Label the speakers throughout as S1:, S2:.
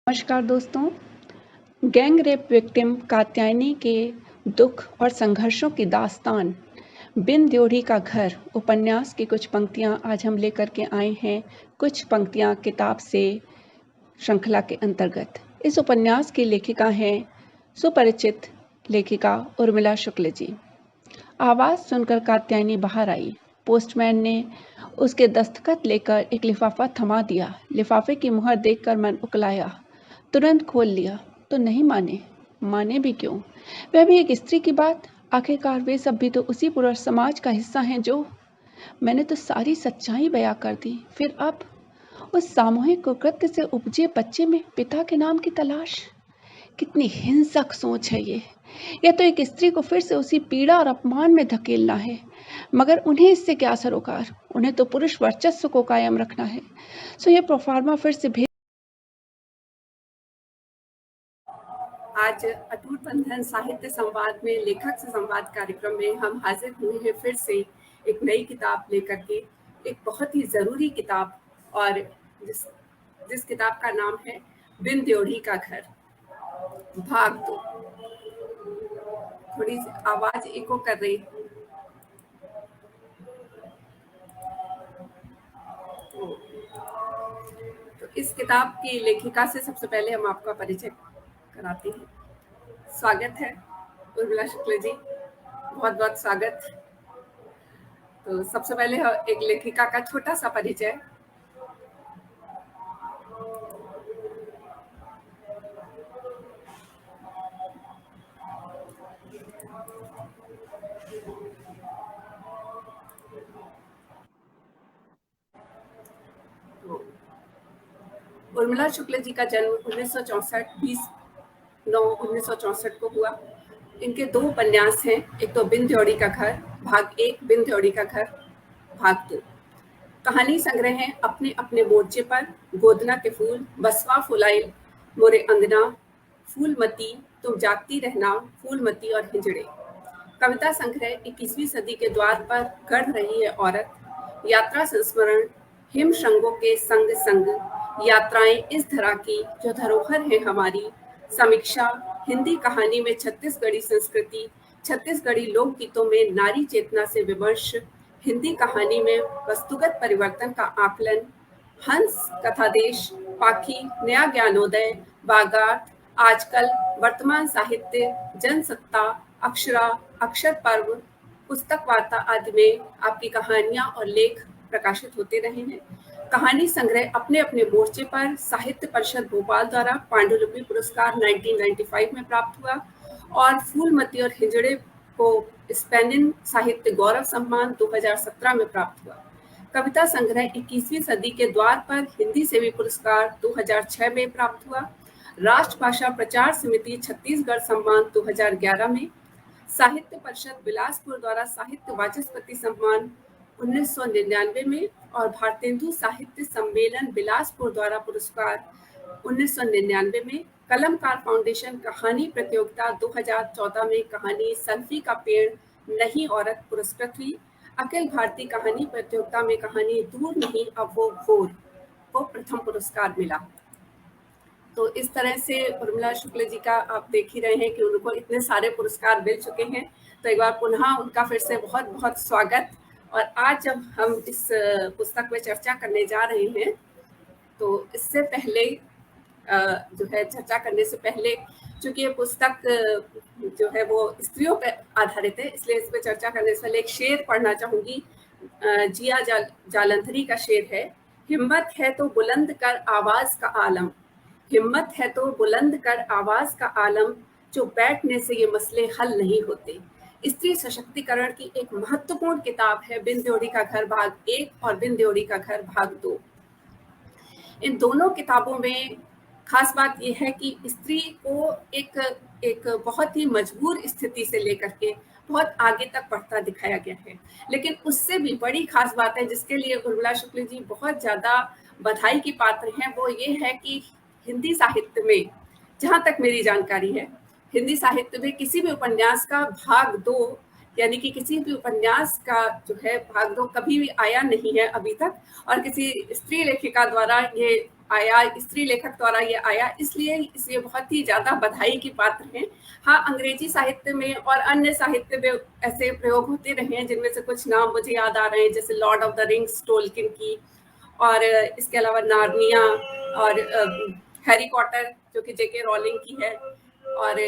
S1: नमस्कार दोस्तों। Gang rape victim Katyayani के दुख और संघर्षों की दास्तान बिन द्योढ़ी का घर उपन्यास की कुछ पंक्तियां आज हम लेकर के आए हैं। कुछ पंक्तियां किताब से श्रृंखला के अंतर्गत। इस उपन्यास की लेखिका हैं सुपरिचित लेखिका उर्मिला शुक्ल जी। आवाज़ सुनकर कात्यायनी बाहर आई। पोस्टमैन ने उसके दस्तखत लेकर एक लिफाफा थमा दिया। लिफाफे की मुहर देखकर मन उकलाया। तुरंत खोल लिया तो नहीं माने भी क्यों? वह भी एक स्त्री की बात। आखिरकार वे सब भी तो उसी पुरुष समाज का हिस्सा हैं जो। मैंने तो सारी सच्चाई बयां कर दी। फिर अब उस सामूहिक कुकृत्य से उपजे बच्चे में पिता के नाम की तलाश। कितनी हिंसक सोच है ये। यह तो एक स्त्री को फिर से उसी पीड़ा और अपमान में धकेलना है। मगर उन्हें इससे क्या सरोकार? उन्हें तो पुरुष वर्चस्व को कायम रखना है। सो ये प्रोफार्मा फिर से
S2: आज अटूट बंधन साहित्य संवाद में लेखक से संवाद कार्यक्रम में हम हाजिर हुए हैं फिर से एक नई किताब लेकर के। एक बहुत ही ज़रूरी किताब और जिस किताब का नाम है बिन द्योढ़ी का घर भाग 2। थोड़ी सी आवाज इको कर रही। तो इस किताब की लेखिका से सबसे पहले हम आपका परिचय कराते हैं। स्वागत है उर्मिला शुक्ल जी, बहुत बहुत स्वागत। तो सबसे पहले एक लेखिका का छोटा सा परिचय। उर्मिला शुक्ल जी का जन्म 1964 को हुआ। इनके 2 उपन्यास हैं, एक तो बिन द्योढ़ी का घर भाग 1, बिन द्योढ़ी का घर भाग 2। कहानी संग्रह है अपने अपने मोर्चे पर, गोदना के फूल, बसवा फुलाइल, मोरे अंगना, फूलमती, तुम जागती रहना, फूलमती और हिजड़े। कविता संग्रह 21वीं सदी के द्वार पर गढ़ रही है औरत, यात्रा संस्मरण, हिम श्रृंगों के संग संग, यात्राएं इस धरा की जो धरोहर है हमारी, समीक्षा, हिंदी कहानी में छत्तीसगढ़ी संस्कृति, छत्तीसगढ़ी लोकगीतों में नारी चेतना से विमर्श, हिंदी कहानी में वस्तुगत परिवर्तन का आकलन, हंस, कथादेश, पाखी, नया ज्ञानोदय, बागात, आजकल, वर्तमान साहित्य, जनसत्ता, अक्षरा, अक्षर पर्व, पुस्तक वार्ता आदि में आपकी कहानियां और लेख प्रकाशित होते रहे हैं। कहानी संग्रह अपने अपने मोर्चे पर साहित्य परिषद भोपाल द्वारा पांडुलिपि पुरस्कार 1995 में प्राप्त हुआ और फूलमती और हिजड़े को स्पेनिन साहित्य गौरव सम्मान 2017 में प्राप्त हुआ। कविता संग्रह 21वीं सदी के द्वार पर हिंदी सेवी पुरस्कार 2006 में प्राप्त हुआ। राष्ट्रभाषा प्रचार समिति छत्तीसगढ़ सम्मान 2011 में, साहित्य परिषद बिलासपुर द्वारा साहित्य वाचस्पति सम्मान 1999 में और भारतेंदु साहित्य सम्मेलन बिलासपुर द्वारा पुरस्कार 1999 में, कलमकार फाउंडेशन कहानी प्रतियोगिता 2014 में कहानी सल्फी का पेड़ नहीं औरत पुरस्कृत हुई। अखिल भारतीय कहानी प्रतियोगिता में कहानी दूर नहीं अब वो घोर को प्रथम पुरस्कार मिला। तो इस तरह से उर्मिला शुक्ल जी का आप देख ही रहे हैं कि उनको इतने सारे पुरस्कार मिल चुके हैं। तो एक बार पुनः उनका फिर से बहुत बहुत स्वागत। और आज जब हम इस पुस्तक में चर्चा करने जा रहे हैं तो इससे पहले जो है चर्चा करने से पहले, चूंकि ये पुस्तक जो है वो स्त्रियों पर आधारित है, इसलिए इस पर चर्चा करने से पहले एक शेर पढ़ना चाहूंगी। जिया जालंधरी का शेर है, हिम्मत है तो बुलंद कर आवाज का आलम, हिम्मत है तो बुलंद कर आवाज का आलम, जो बैठने से ये मसले हल नहीं होते। स्त्री सशक्तिकरण की एक महत्वपूर्ण किताब है बिन द्योढ़ी का घर भाग 1 और बिन द्योढ़ी का घर भाग 2। इन दोनों किताबों में खास बात यह है कि स्त्री को एक बहुत ही मजबूर स्थिति से लेकर के बहुत आगे तक बढ़ता दिखाया गया है। लेकिन उससे भी बड़ी खास बात है जिसके लिए उर्मिला शुक्ल जी बहुत ज़्यादा बधाई की पात्र हैं, वो ये है कि हिंदी साहित्य में, जहाँ तक मेरी जानकारी है, हिंदी साहित्य में किसी भी उपन्यास का भाग 2 यानी कि किसी भी उपन्यास का जो है भाग 2 कभी भी आया नहीं है अभी तक, और किसी स्त्री लेखिका द्वारा ये आया, स्त्री लेखक द्वारा ये आया, इसलिए इसे बहुत ही ज़्यादा बधाई की पात्र हैं। हाँ, अंग्रेजी साहित्य में और अन्य साहित्य में ऐसे प्रयोग होते रहे हैं जिनमें से कुछ नाम मुझे याद आ रहे हैं, जैसे Lord of the rings Tolkien की, और इसके अलावा नार्निया, और हैरी पॉटर जो कि जेके रॉलिंग की है, और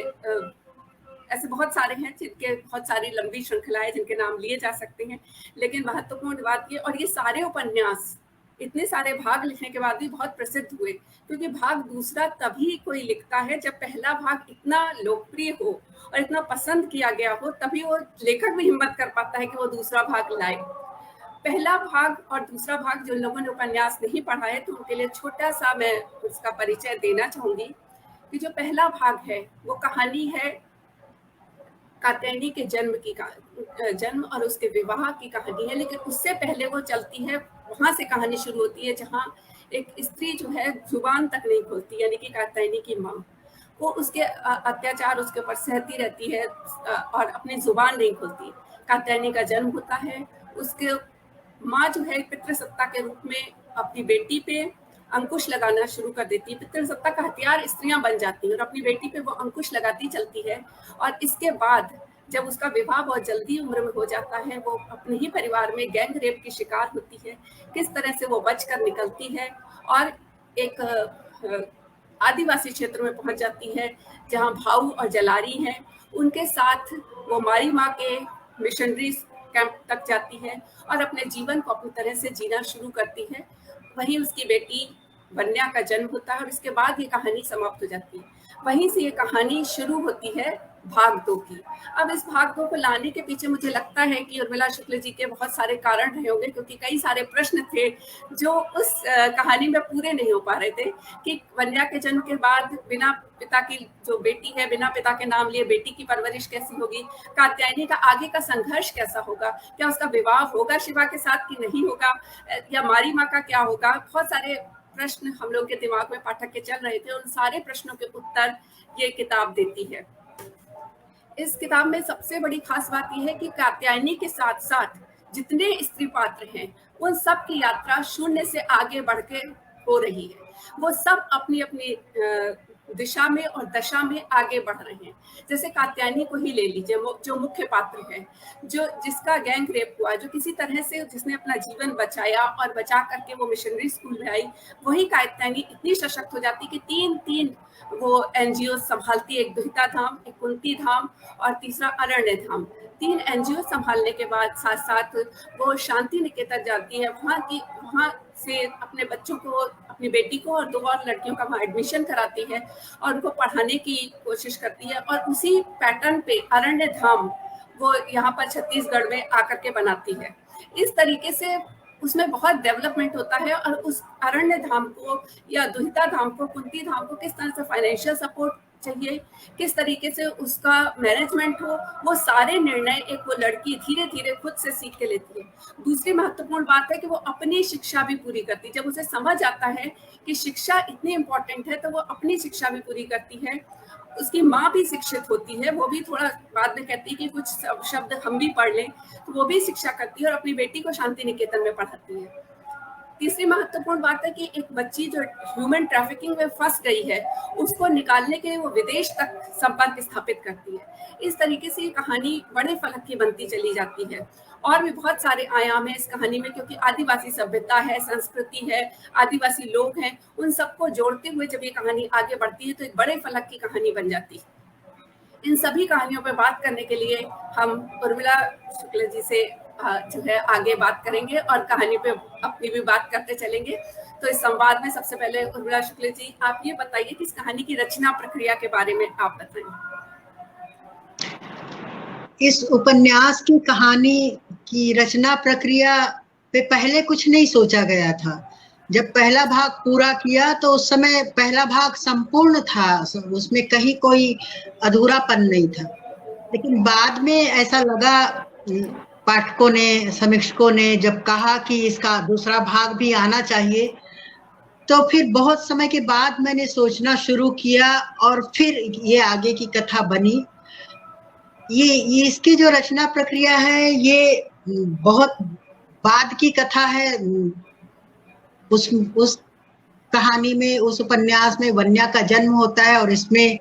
S2: ऐसे बहुत सारे हैं जिनके बहुत सारी लंबी श्रृंखलाएं जिनके नाम लिए जा सकते हैं। लेकिन महत्वपूर्ण बात ये, और ये सारे उपन्यास इतने सारे भाग लिखने के बाद भी बहुत प्रसिद्ध हुए, क्योंकि भाग दूसरा तभी कोई लिखता है जब पहला भाग इतना लोकप्रिय हो और इतना पसंद किया गया हो, तभी वो लेखक भी हिम्मत कर पाता है कि वो दूसरा भाग लाए। पहला भाग और दूसरा भाग जो लोगों ने उपन्यास नहीं पढ़ा है, तो उनके लिए छोटा सा मैं उसका परिचय देना चाहूंगी कि जो पहला भाग है वो कहानी है कात्यायनी के जन्म और उसके विवाह की कहानी है। लेकिन उससे पहले वो चलती है, वहां से कहानी शुरू होती है जहाँ एक स्त्री जो है जुबान तक नहीं खोलती, यानी कि कात्यायनी की माँ, वो उसके अत्याचार उसके ऊपर सहती रहती है और अपनी जुबान नहीं खोलती। कात्यायनी का जन्म होता है, उसके माँ जो है पितृसत्ता के रूप में अपनी बेटी पे अंकुश लगाना शुरू कर देती है। पितृसत्ता का हथियार स्त्रियां बन जाती हैं और अपनी बेटी पे वो अंकुश लगाती चलती है। और इसके बाद जब उसका विवाह बहुत जल्दी उम्र में हो जाता है, वो अपने ही परिवार में गैंग रेप की शिकार होती है। किस तरह से वो बचकर निकलती है और एक आदिवासी क्षेत्र में पहुंच जाती है जहां भाऊ और जलारी हैं, उनके साथ वो मारी माँ के मिशनरी कैंप तक जाती है और अपने जीवन को अपनी तरह से जीना शुरू करती है। वहीं उसकी बेटी वन्या का जन्म होता है और इसके बाद ये कहानी समाप्त हो जाती है। वहीं से ये कहानी शुरू होती है भाग 2 की। अब इस भाग 2 को लाने के पीछे मुझे लगता है कि उर्मिला शुक्ल जी के बहुत सारे कारण रहे होंगे, क्योंकि कई सारे प्रश्न थे जो उस कहानी में पूरे नहीं हो पा रहे थे कि वन्या के जन्म के बाद बिना पिता की जो बेटी है, बिना पिता के नाम लिए बेटी की परवरिश कैसी होगी, कात्यायनी का आगे का संघर्ष कैसा होगा, क्या उसका विवाह होगा शिवा के साथ कि नहीं होगा, या मारी माँ का क्या होगा। बहुत सारे प्रश्न हम लोग के दिमाग में पाठक के चल रहे थे। उन सारे प्रश्नों के उत्तर ये किताब देती है। इस किताब में सबसे बड़ी खास बात यह है कि कात्यायनी के साथ साथ जितने स्त्री पात्र हैं, उन सब की यात्रा शून्य से आगे बढ़ के हो रही है। वो सब अपनी अपनी दिशा में और दशा में आगे बढ़ रहे हैं। जैसे कात्यायनी को ही ले लीजिए, जो मुख्य पात्र है, जिसका गैंग रेप हुआ, जो किसी तरह से जिसने अपना जीवन बचाया और बचा करके वो मिशनरी स्कूल में आई, वही कात्यायनी इतनी सशक्त हो जाती कि तीन वो एनजीओ संभालती, एक दुहिता धाम, एक कुंती धाम और तीसरा अरण्य धाम। 3 एनजीओ संभालने के बाद साथ साथ वो शांति निकेतन जाती है। वहाँ से अपने बच्चों को, अपनी बेटी को और 2 और लड़कियों का वहाँ एडमिशन कराती है और उनको पढ़ाने की कोशिश करती है। और उसी पैटर्न पे अरण्य धाम वो यहाँ पर छत्तीसगढ़ में आकर के बनाती है। इस तरीके से उसमें बहुत डेवलपमेंट होता है। और उस अरण्य धाम को या दुहिता धाम को, कुंती धाम को किस तरह से फाइनेंशियल सपोर्ट चाहिए, किस तरीके से उसका मैनेजमेंट हो, वो सारे निर्णय एक वो लड़की धीरे धीरे खुद से सीख के लेती है। दूसरी महत्वपूर्ण बात है कि वो अपनी शिक्षा भी पूरी करती है। जब उसे समझ आता है कि शिक्षा इतनी इम्पोर्टेंट है, तो वो अपनी शिक्षा भी पूरी करती है। उसकी माँ भी शिक्षित होती है, वो भी थोड़ा बाद में कहती है कि कुछ शब्द हम भी पढ़ लें, तो वो भी शिक्षा करती है और अपनी बेटी को शांति निकेतन में पढ़ाती है। तीसरी महत्वपूर्ण बात है कि एक बच्ची जो ह्यूमन ट्रैफिकिंग में फंस गई है, उसको निकालने के लिए वो विदेश तक संपर्क स्थापित करती है। इस तरीके से ये कहानी बड़े फलक की बनती चली जाती है। और भी बहुत सारे आयाम है इस कहानी में, क्योंकि आदिवासी सभ्यता है, संस्कृति है, आदिवासी लोग हैं, उन सबको जोड़ते हुए जब ये कहानी आगे बढ़ती है तो एक बड़े फलक की कहानी बन जाती है। इन सभी कहानियों पर बात करने के लिए हम उर्मिला शुक्ल जी से जो है आगे बात करेंगे और कहानी पे अपनी भी बात करते चलेंगे। तो इस संवाद में सबसे पहले उर्मिला शुक्ल जी, आप ये बताइए कि इस कहानी की रचना प्रक्रिया के बारे में आप बताएं।
S3: इस उपन्यास की कहानी की रचना प्रक्रिया पे पहले कुछ नहीं सोचा गया था। जब पहला भाग पूरा किया तो उस समय पहला भाग संपूर्ण था, उसमें कहीं कोई अधूरापन नहीं था। लेकिन बाद में ऐसा लगा, पाठकों ने, समीक्षकों ने जब कहा कि इसका दूसरा भाग भी आना चाहिए, तो फिर बहुत समय के बाद मैंने सोचना शुरू किया और फिर ये आगे की कथा बनी। ये इसकी जो रचना प्रक्रिया है, ये बहुत बाद की कथा है। उस कहानी में, उस उपन्यास में वन्या का जन्म होता है और इसमें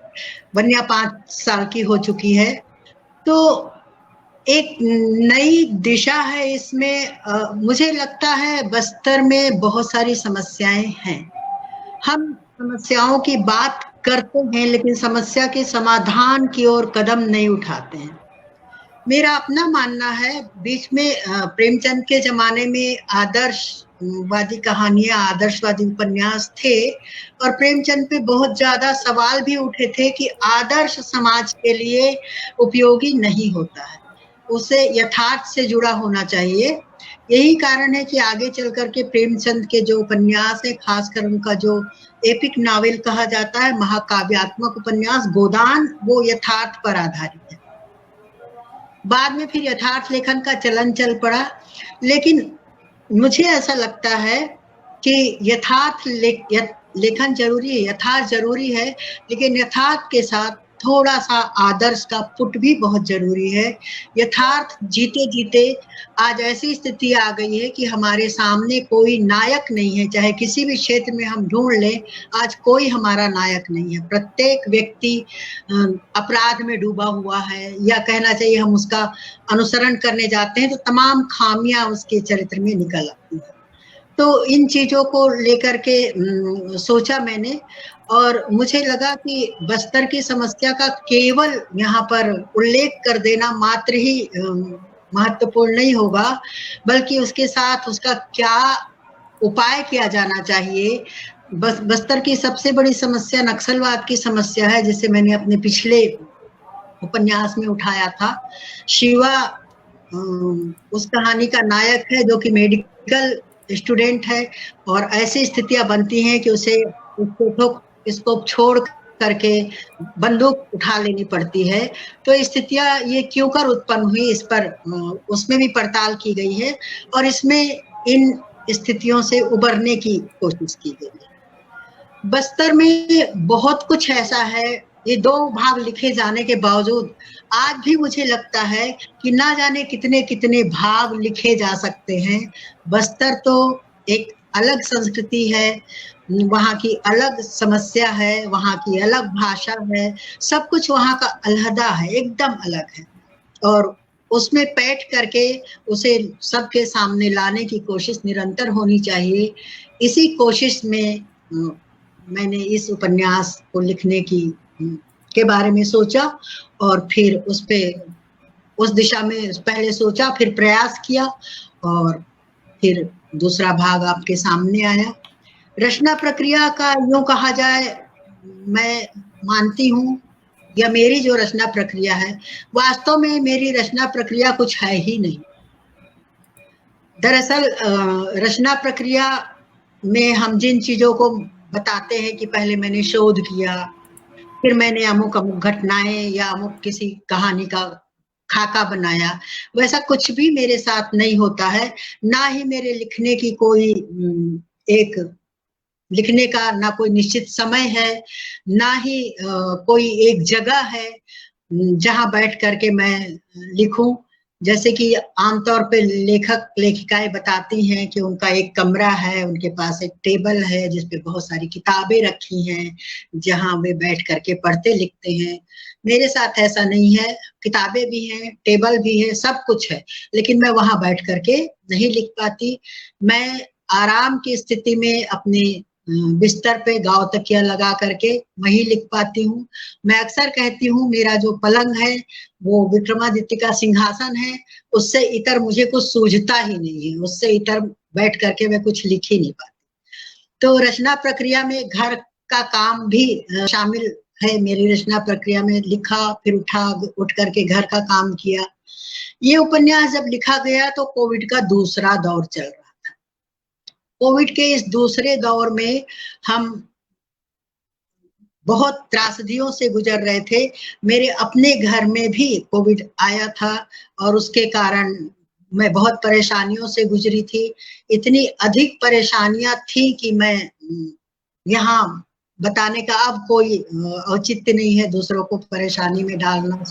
S3: वन्या 5 साल की हो चुकी है। तो एक नई दिशा है इसमें। मुझे लगता है बस्तर में बहुत सारी समस्याएं हैं। हम समस्याओं की बात करते हैं लेकिन समस्या के समाधान की ओर कदम नहीं उठाते हैं। मेरा अपना मानना है, बीच में प्रेमचंद के जमाने में आदर्शवादी कहानियां, आदर्शवादी उपन्यास थे और प्रेमचंद पे बहुत ज्यादा सवाल भी उठे थे कि आदर्श समाज के लिए उपयोगी नहीं होता है, उसे यथार्थ से जुड़ा होना चाहिए। यही कारण है कि आगे चल करके प्रेमचंद के जो उपन्यास है, खासकर उनका जो एपिक नॉवेल कहा जाता है, महाकाव्यात्मक उपन्यास गोदान, वो यथार्थ पर आधारित है। बाद में फिर यथार्थ लेखन का चलन चल पड़ा, लेकिन मुझे ऐसा लगता है कि यथार्थ लेखन जरूरी है, यथार्थ जरूरी है, लेकिन यथार्थ के साथ थोड़ा सा आदर्श का पुट भी बहुत जरूरी है। यथार्थ जीते जीते आज ऐसी स्थिति आ गई है कि हमारे सामने कोई नायक नहीं है, चाहे किसी भी क्षेत्र में हम ढूंढ लें, आज कोई हमारा नायक नहीं है। प्रत्येक व्यक्ति अपराध में डूबा हुआ है, या कहना चाहिए हम उसका अनुसरण करने जाते हैं तो तमाम खामियां उसके चरित्र में निकल आती हैं। तो इन चीजों को लेकर के सोचा मैंने और मुझे लगा कि बस्तर की समस्या का केवल यहाँ पर उल्लेख कर देना मात्र ही महत्वपूर्ण नहीं होगा, बल्कि उसके साथ उसका क्या उपाय किया जाना चाहिए। बस्तर की सबसे बड़ी समस्या नक्सलवाद की समस्या है, जिसे मैंने अपने पिछले उपन्यास में उठाया था। शिवा उस कहानी का नायक है जो कि मेडिकल स्टूडेंट है और ऐसी स्थितियां बनती हैं कि उसे इसको छोड़ करके बंदूक उठा लेनी पड़ती है। तो स्थितियां ये क्यों कर उत्पन्न हुई, इस पर उसमें भी पड़ताल की गई है और इसमें इन स्थितियों से उबरने की कोशिश की गई है। बस्तर में बहुत कुछ ऐसा है, ये 2 भाग लिखे जाने के बावजूद आज भी मुझे लगता है कि ना जाने कितने कितने भाग लिखे जा सकते हैं। बस्तर तो एक अलग संस्कृति है, वहाँ की अलग समस्या है, वहाँ की अलग भाषा है, सब कुछ वहाँ का अलहदा है, एकदम अलग है और उसमें बैठ करके उसे सबके सामने लाने की कोशिश निरंतर होनी चाहिए। इसी कोशिश में मैंने इस उपन्यास को लिखने के बारे में सोचा और फिर उस दिशा में पहले सोचा, फिर प्रयास किया और फिर दूसरा भाग आपके सामने आया। रचना प्रक्रिया का यूं कहा जाए, मैं मानती हूँ, या मेरी जो रचना प्रक्रिया है, वास्तव में मेरी रचना प्रक्रिया कुछ है ही नहीं। दरअसल रचना प्रक्रिया में हम जिन चीजों को बताते हैं कि पहले मैंने शोध किया, फिर मैंने अमुक अमुक घटनाएं या अमुक किसी कहानी का खाका बनाया, वैसा कुछ भी मेरे साथ नहीं होता है। ना ही मेरे लिखने की लिखने का ना कोई निश्चित समय है, ना ही कोई एक जगह है जहां बैठ करके मैं लिखूं। जैसे कि आमतौर पे लेखक लेखिकाएं बताती हैं कि उनका एक कमरा है, उनके पास एक टेबल है जिसपे बहुत सारी किताबें रखी हैं, जहां वे बैठ करके पढ़ते लिखते हैं। मेरे साथ ऐसा नहीं है, किताबें भी हैं, टेबल भी है, सब कुछ है, लेकिन मैं वहां बैठ करके नहीं लिख पाती। मैं आराम की स्थिति में अपने बिस्तर पे गाँव तकिया लगा करके वही लिख पाती हूँ। मैं अक्सर कहती हूँ मेरा जो पलंग है वो विक्रमादित्य का सिंहासन है, उससे इतर मुझे कुछ सूझता ही नहीं है, उससे इतर बैठ करके मैं कुछ लिख ही नहीं पाती। तो रचना प्रक्रिया में घर का काम भी शामिल है मेरी रचना प्रक्रिया में। लिखा, फिर उठ करके घर का काम किया। ये उपन्यास जब लिखा गया तो कोविड का दूसरा दौर चल रहा था। कोविड के इस दूसरे दौर में हम बहुत त्रासदियों से गुजर रहे थे। मेरे अपने घर में भी कोविड आया था और उसके कारण मैं बहुत परेशानियों से गुजरी थी। इतनी अधिक परेशानियां थी कि मैं यहाँ बताने का अब कोई औचित्य नहीं है, दूसरों को परेशानी में डालना।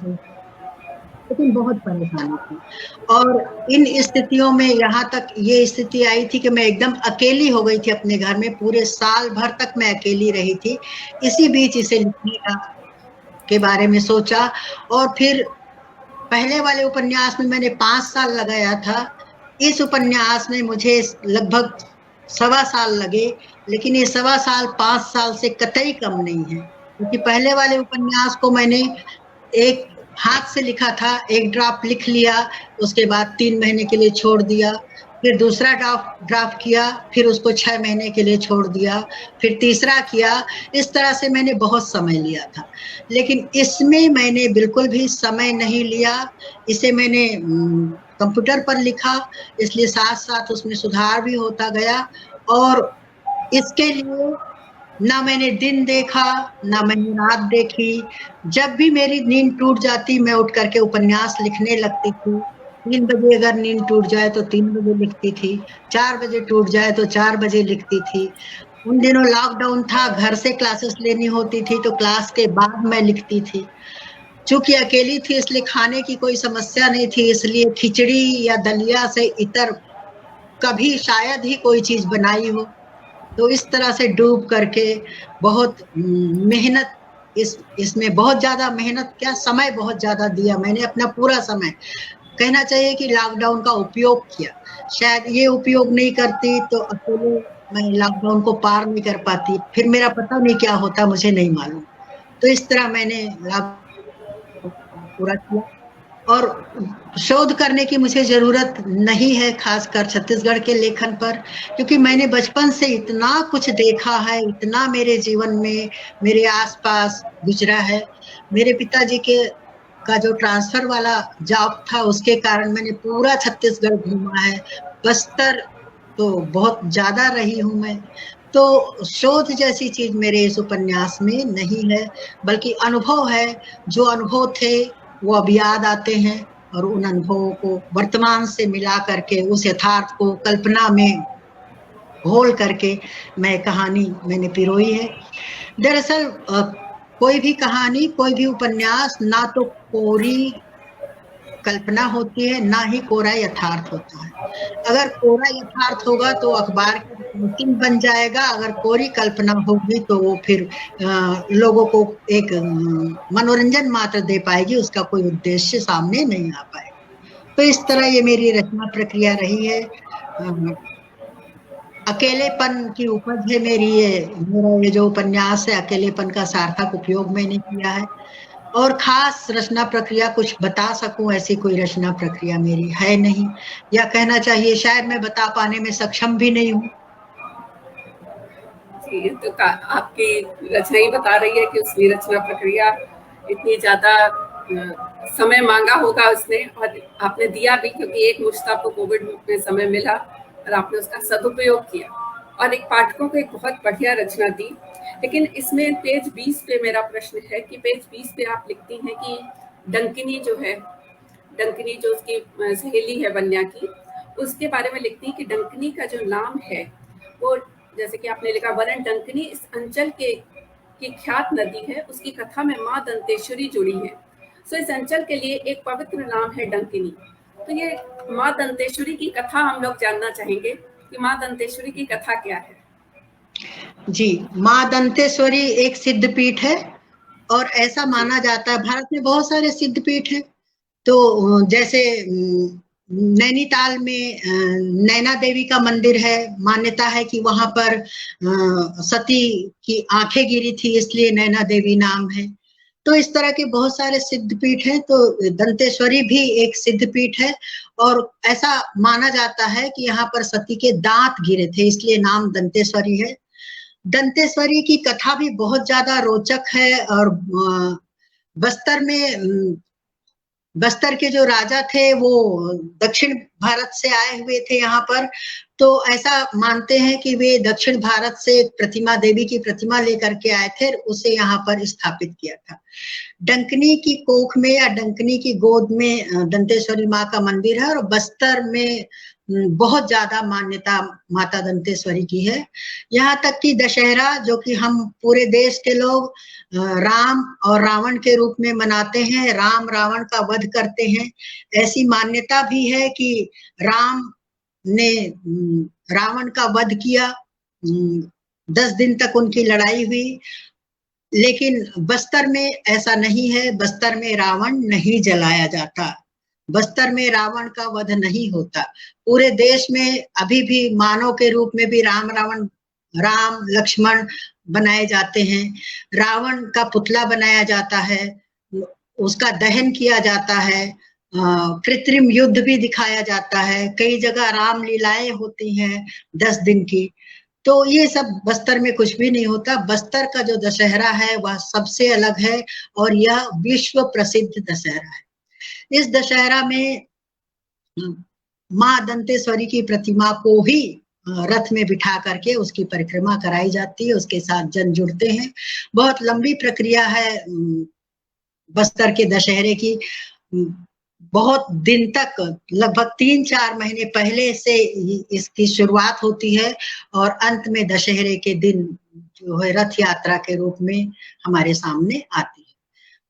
S3: लेकिन बहुत परेशानी थी। और इन स्थितियों में यहाँ तक ये स्थिति आई थी कि मैं एकदम अकेली हो गई थी अपने घर में, पूरे साल भर तक मैं अकेली रही थी। इसी बीच इसे लिखने के बारे में सोचा, और फिर पहले वाले उपन्यास में मैंने 5 साल लगाया था, इस उपन्यास में मुझे लगभग 1.25 साल लगे, लेकिन ये 1.25 साल 5 साल से कतई कम नहीं है, क्योंकि पहले वाले उपन्यास को मैंने एक हाथ से लिखा था, एक ड्राफ्ट लिख लिया, उसके बाद 3 महीने के लिए छोड़ दिया, फिर दूसरा ड्राफ्ट किया, फिर उसको 6 महीने के लिए छोड़ दिया, फिर तीसरा किया। इस तरह से मैंने बहुत समय लिया था, लेकिन इसमें मैंने बिल्कुल भी समय नहीं लिया। इसे मैंने कंप्यूटर पर लिखा, इसलिए साथ साथ उसमें सुधार भी होता गया, और इसके लिए ना मैंने दिन देखा, ना मैंने रात देखी। जब भी मेरी नींद टूट जाती, मैं उठ करके उपन्यास लिखने लगती थी। 3 बजे अगर नींद टूट जाए तो 3 बजे लिखती थी, 4 बजे टूट जाए तो 4 बजे लिखती थी। उन दिनों लॉकडाउन था, घर से क्लासेस लेनी होती थी, तो क्लास के बाद मैं लिखती थी। चूंकि अकेली थी इसलिए खाने की कोई समस्या नहीं थी, इसलिए खिचड़ी या दलिया से इतर कभी शायद ही कोई चीज बनाई हो। तो इस तरह से डूब करके बहुत मेहनत, इसमें बहुत ज्यादा मेहनत, क्या समय बहुत ज्यादा दिया मैंने, अपना पूरा समय, कहना चाहिए कि लॉकडाउन का उपयोग किया। शायद ये उपयोग नहीं करती तो अकेले मैं लॉकडाउन को पार नहीं कर पाती, फिर मेरा पता नहीं क्या होता, मुझे नहीं मालूम। तो इस तरह मैंने लॉकडाउन पूरा किया, और शोध करने की मुझे जरूरत नहीं है, खासकर छत्तीसगढ़ के लेखन पर, क्योंकि मैंने बचपन से इतना कुछ देखा है, इतना मेरे जीवन में मेरे आसपास गुजरा है। मेरे पिताजी का जो ट्रांसफर वाला जॉब था, उसके कारण मैंने पूरा छत्तीसगढ़ घूमा है। बस्तर तो बहुत ज्यादा रही हूं मैं। तो शोध जैसी चीज मेरे इस उपन्यास में नहीं है, बल्कि अनुभव है। जो अनुभव थे वो अब याद आते हैं, और उन अनुभवों को वर्तमान से मिला करके उस यथार्थ को कल्पना में घोल करके मैंने पिरोई है। दरअसल कोई भी कहानी, कोई भी उपन्यास ना तो कोरी कल्पना होती है, ना ही कोरा यथार्थ होता है। अगर कोरा यथार्थ होगा तो अखबार की रिपोर्टिंग बन जाएगा, अगर कोरी कल्पना होगी तो वो फिर लोगों को एक मनोरंजन मात्र दे पाएगी, उसका कोई उद्देश्य सामने नहीं आ पाएगा। तो इस तरह ये मेरी रचना प्रक्रिया रही है। अकेलेपन की उपज है मेरा ये जो उपन्यास है, अकेलेपन का सार्थक उपयोग मैंने किया है। और खास रचना प्रक्रिया कुछ बता सकूं, ऐसी कोई रचना प्रक्रिया मेरी है नहीं, या कहना चाहिए शायद मैं बता पाने में सक्षम भी नहीं हूँ।
S2: जी, तो आपकी रचना ही बता रही है कि उसकी रचना प्रक्रिया इतनी ज्यादा समय मांगा होगा उसने, और आपने दिया भी, क्योंकि एक मुश्त आपको कोविड में समय मिला और आपने उसका सदुपयोग किया, और एक पाठकों को एक बहुत बढ़िया रचना दी। लेकिन इसमें पेज 20 पे मेरा प्रश्न है कि पेज 20 पे आप लिखती हैं कि डंकिनी जो है, डंकिनी जो उसकी सहेली है बन्या की, उसके बारे में लिखती है कि डंकिनी का जो नाम है वो, जैसे कि आपने लिखा, वरन डंकिनी इस अंचल की ख्यात नदी है, उसकी कथा में माँ दंतेश्वरी जुड़ी है। सो इस अंचल के लिए एक पवित्र नाम है डंकिनी। तो ये माँ दंतेश्वरी की कथा हम लोग जानना चाहेंगे कि माँ दंतेश्वरी की कथा क्या है।
S3: जी, माँ दंतेश्वरी एक सिद्धपीठ है, और ऐसा माना जाता है, भारत में बहुत सारे सिद्धपीठ हैं। तो जैसे नैनीताल में नैना देवी का मंदिर है, मान्यता है कि वहां पर सती की आंखें गिरी थी, इसलिए नैना देवी नाम है। तो इस तरह के बहुत सारे सिद्धपीठ हैं, तो दंतेश्वरी भी एक सिद्धपीठ है, और ऐसा माना जाता है कि यहाँ पर सती के दांत गिरे थे, इसलिए नाम दंतेश्वरी है। दंतेश्वरी की कथा भी बहुत ज्यादा रोचक है, और बस्तर के जो राजा थे वो दक्षिण भारत से आए हुए थे यहाँ पर। तो ऐसा मानते हैं कि वे दक्षिण भारत से प्रतिमा, देवी की प्रतिमा लेकर के आए थे, उसे यहाँ पर स्थापित किया था। डंकनी की कोख में या डंकनी की गोद में दंतेश्वरी माँ का मंदिर है, और बस्तर में बहुत ज्यादा मान्यता माता दंतेश्वरी की है। यहाँ तक कि दशहरा, जो कि हम पूरे देश के लोग राम और रावण के रूप में मनाते हैं, राम रावण का वध करते हैं, ऐसी मान्यता भी है कि राम ने रावण का वध किया। 10 दिन तक उनकी लड़ाई हुई, लेकिन बस्तर में ऐसा नहीं है। बस्तर में रावण नहीं जलाया जाता, बस्तर में रावण का वध नहीं होता। पूरे देश में अभी भी मानव के रूप में भी राम लक्ष्मण बनाए जाते हैं, रावण का पुतला बनाया जाता है, उसका दहन किया जाता है, कृत्रिम युद्ध भी दिखाया जाता है, कई जगह राम लीलाएं होती हैं 10 दिन की। तो ये सब बस्तर में कुछ भी नहीं होता। बस्तर का जो दशहरा है वह सबसे अलग है और यह विश्व प्रसिद्ध दशहरा है। इस दशहरा में माँ दंतेश्वरी की प्रतिमा को ही रथ में बिठा करके उसकी परिक्रमा कराई जाती है, उसके साथ जन जुड़ते हैं। बहुत लंबी प्रक्रिया है बस्तर के दशहरे की। बहुत दिन तक, लगभग 3-4 महीने पहले से इसकी शुरुआत होती है और अंत में दशहरे के दिन जो है रथ यात्रा के रूप में हमारे सामने आती है।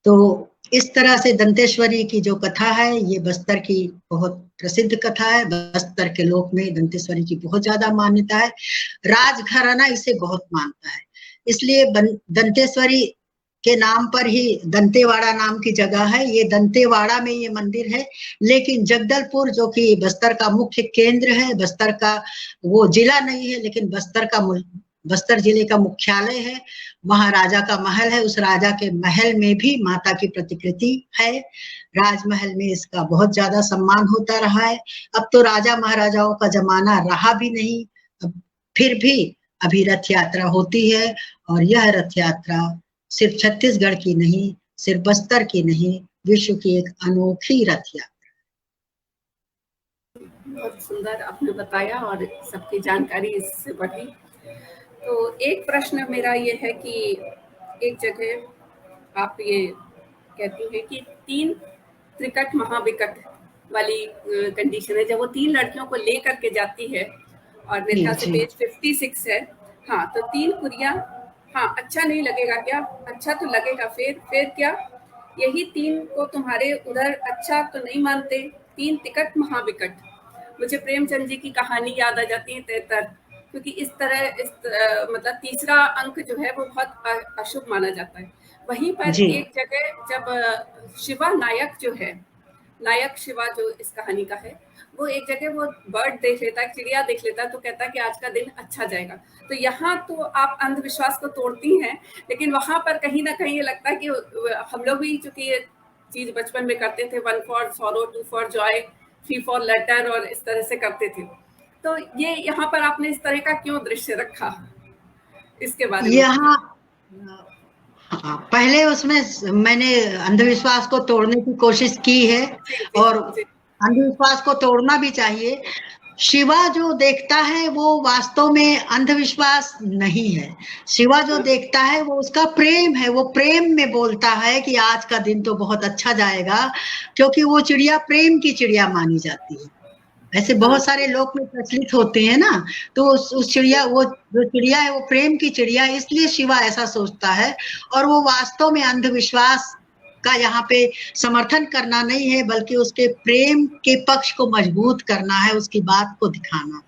S3: तो इस तरह से दंतेश्वरी की जो कथा है, ये बस्तर की बहुत प्रसिद्ध कथा है। बस्तर के लोक में दंतेश्वरी की बहुत ज्यादा मान्यता है। राजघराना इसे बहुत मानता है, इसलिए दंतेश्वरी के नाम पर ही दंतेवाड़ा नाम की जगह है। ये दंतेवाड़ा में ये मंदिर है, लेकिन जगदलपुर जो कि बस्तर का मुख्य केंद्र है, बस्तर का वो जिला नहीं है लेकिन बस्तर जिले का मुख्यालय है, वहां राजा का महल है। उस राजा के महल में भी माता की प्रतिकृति है। राजमहल में इसका बहुत ज्यादा सम्मान होता रहा है। अब तो राजा महाराजाओं का जमाना रहा भी नहीं, फिर भी अभी रथ यात्रा होती है और यह रथ यात्रा सिर्फ छत्तीसगढ़ की नहीं, सिर्फ बस्तर की नहीं, विश्व की एक अनोखी रथ यात्रा।
S2: बहुत सुंदर आपने बताया और सबकी जानकारी इससे बढ़ी। तो एक प्रश्न मेरा ये है कि एक जगह आप ये कहती हैं कि 3 त्रिकट महाविकट वाली कंडीशन है, जब वो 3 लड़कियों को ले करके जाती है और मेरे ख्याल से पेज 56 है। हाँ, तो 3 कुरिया, हाँ, अच्छा नहीं लगेगा क्या? अच्छा तो लगेगा, फिर क्या? यही 3 को तुम्हारे उधर अच्छा तो नहीं मानते? 3 तिकट महाविकट। मुझे प्रेमचंद जी की कहानी याद आ जाती है 73, क्योंकि इस तरह मतलब तीसरा अंक जो है वो बहुत अशुभ माना जाता है। वहीं पर एक जगह जब शिवा नायक जो है, नायक शिवा जो इस कहानी का है, वो एक जगह वो बर्ड देख लेता है, चिड़िया देख लेता है, तो कहता है कि आज का दिन अच्छा जाएगा। तो यहाँ तो आप अंधविश्वास को तोड़ती हैं, लेकिन वहां पर कहीं ना कहीं ये लगता है कि हम लोग भी चूंकि ये चीज बचपन में करते थे, 1 for sorrow, 2 for joy, 3 for letter, और इस तरह से करते थे। तो ये यहाँ पर आपने इस तरह का क्यों दृश्य रखा, इसके बारे में?
S3: यहाँ पहले उसमें मैंने अंधविश्वास को तोड़ने की कोशिश की है और अंधविश्वास को तोड़ना भी चाहिए। शिवा जो देखता है वो वास्तव में अंधविश्वास नहीं है। शिवा जो देखता है वो उसका प्रेम है, वो प्रेम में बोलता है कि आज का दिन तो बहुत अच्छा जाएगा, क्योंकि वो चिड़िया प्रेम की चिड़िया मानी जाती है। ऐसे बहुत सारे लोक में प्रचलित होते हैं ना, तो उस चिड़िया, वो जो चिड़िया है वो प्रेम की चिड़िया, इसलिए शिवा ऐसा सोचता है। और वो वास्तव में अंधविश्वास का यहाँ पे समर्थन करना नहीं है, बल्कि उसके प्रेम के पक्ष को मजबूत करना है, उसकी बात को दिखाना।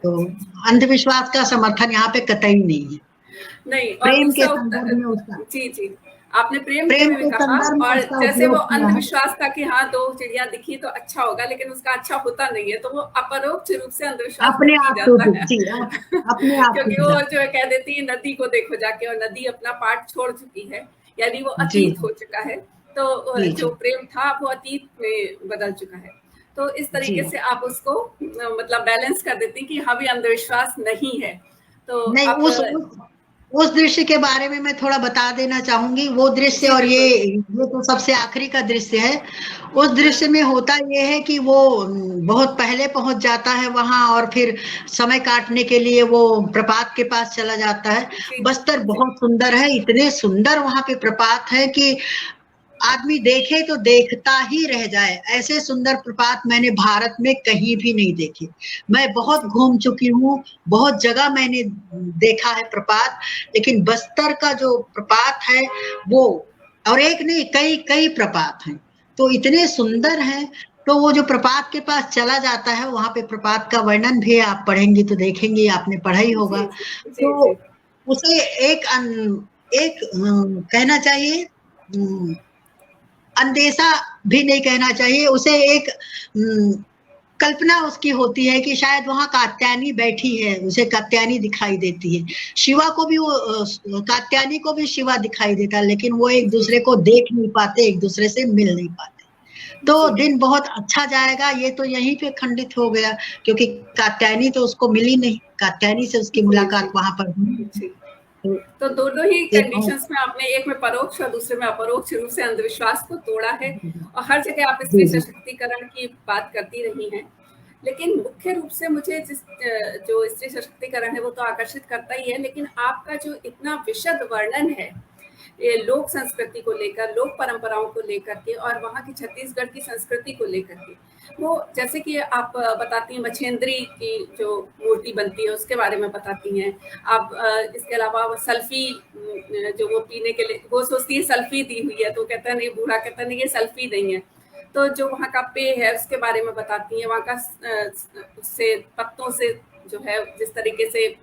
S3: तो अंधविश्वास का समर्थन यहाँ पे कतई नहीं है।
S2: नहीं,
S3: प्रेम के संदर्भ में उसका,
S2: जी आपने प्रेम के में कहा, और जैसे वो अंधविश्वास था कि हाँ 2 चिड़िया दिखी तो अच्छा होगा, लेकिन उसका अच्छा होता नहीं है, तो वो अपरोक्ष रूप से अंधविश्वास
S3: अपने आप
S2: क्योंकि वो जो है कह देती है नदी को देखो जाके, और नदी अपना पार्ट छोड़ चुकी है, यानी वो अतीत हो चुका है। तो जो प्रेम था वो अतीत में बदल चुका है। तो इस तरीके से आप उसको मतलब बैलेंस कर देती कि हाँ भी अंधविश्वास नहीं है। तो
S3: नहीं, उस दृश्य के बारे में मैं थोड़ा बता देना चाहूंगी। वो दृश्य और ये तो सबसे आखिरी का दृश्य है। उस दृश्य में होता ये है कि वो बहुत पहले पहुंच जाता है वहां, और फिर समय काटने के लिए वो प्रपात के पास चला जाता है। बस्तर बहुत सुंदर है, इतने सुंदर वहां पे प्रपात है कि आदमी देखे तो देखता ही रह जाए, ऐसे सुंदर प्रपात मैंने भारत में कहीं भी नहीं देखे। मैं बहुत घूम चुकी हूँ, बहुत जगह मैंने देखा है प्रपात, लेकिन बस्तर का जो प्रपात है वो, और एक नहीं कई कई प्रपात हैं, तो इतने सुंदर हैं। तो वो जो प्रपात के पास चला जाता है, वहां पे प्रपात का वर्णन भी आप पढ़ेंगी तो देखेंगी, आपने पढ़ा ही होगा। तो उसे एक कहना चाहिए, अंदेशा भी नहीं कहना चाहिए उसे, एक कल्पना उसकी होती है कि शायद वहां कात्यायनी बैठी है, उसे कात्यायनी दिखाई देती है। शिवा को भी वो, कात्यायनी को भी शिवा दिखाई देता, लेकिन वो एक दूसरे को देख नहीं पाते, एक दूसरे से मिल नहीं पाते। तो दिन बहुत अच्छा जाएगा, ये तो यहीं पे खंडित हो गया, क्योंकि कात्यायनी तो उसको मिली नहीं, कात्यायनी से उसकी मुलाकात वहां पर हुई।
S2: तो दोनों ही कंडीशंस में आपने, एक में परोक्ष और दूसरे में अपरोक्ष रूप से अंधविश्वास को तोड़ा है, और हर जगह आप स्त्री सशक्तिकरण की बात करती रही हैं। लेकिन मुख्य रूप से मुझे जो स्त्री सशक्तिकरण है वो तो आकर्षित करता ही है, लेकिन आपका जो इतना विशद वर्णन है ये लोक संस्कृति को लेकर, लोक परंपराओं को लेकर के, और वहाँ की छत्तीसगढ़ की संस्कृति को लेकर के, वो जैसे कि आप बताती हैं मछेंद्री की जो मूर्ति बनती है उसके बारे में बताती हैं आप। इसके अलावा सल्फी जो वो पीने के लिए, वो सोचती है सल्फी दी हुई है, तो कहता है नहीं, बूढ़ा कहता है नहीं ये सल्फी नहीं है। तो जो वहाँ का पेय है उसके बारे में बताती हैं, वहाँ का उससे पत्तों से जो है जिस तरीके से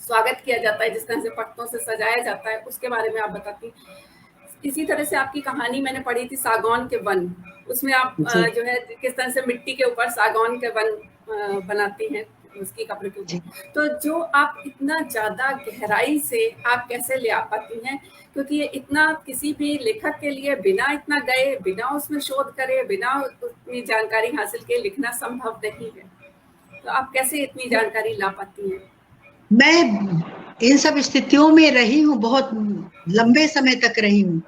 S2: स्वागत किया जाता है, जिस तरह से पत्तों से सजाया जाता है, उसके बारे में आप बताती। इसी तरह से आपकी कहानी मैंने पढ़ी थी सागौन के वन, उसमें आप जो है किस तरह से मिट्टी के ऊपर सागौन के वन बनाती हैं उसकी कपड़े के ऊपर। तो जो आप इतना ज्यादा गहराई से आप कैसे ले आ पाती हैं, क्योंकि ये इतना किसी भी लेखक के लिए बिना इतना गए, बिना उसमें शोध करे, बिना उतनी जानकारी हासिल के लिखना संभव नहीं है। तो आप कैसे इतनी जानकारी ला पाती हैं?
S3: मैं इन सब स्थितियों में रही हूँ, बहुत लंबे समय तक रही हूँ।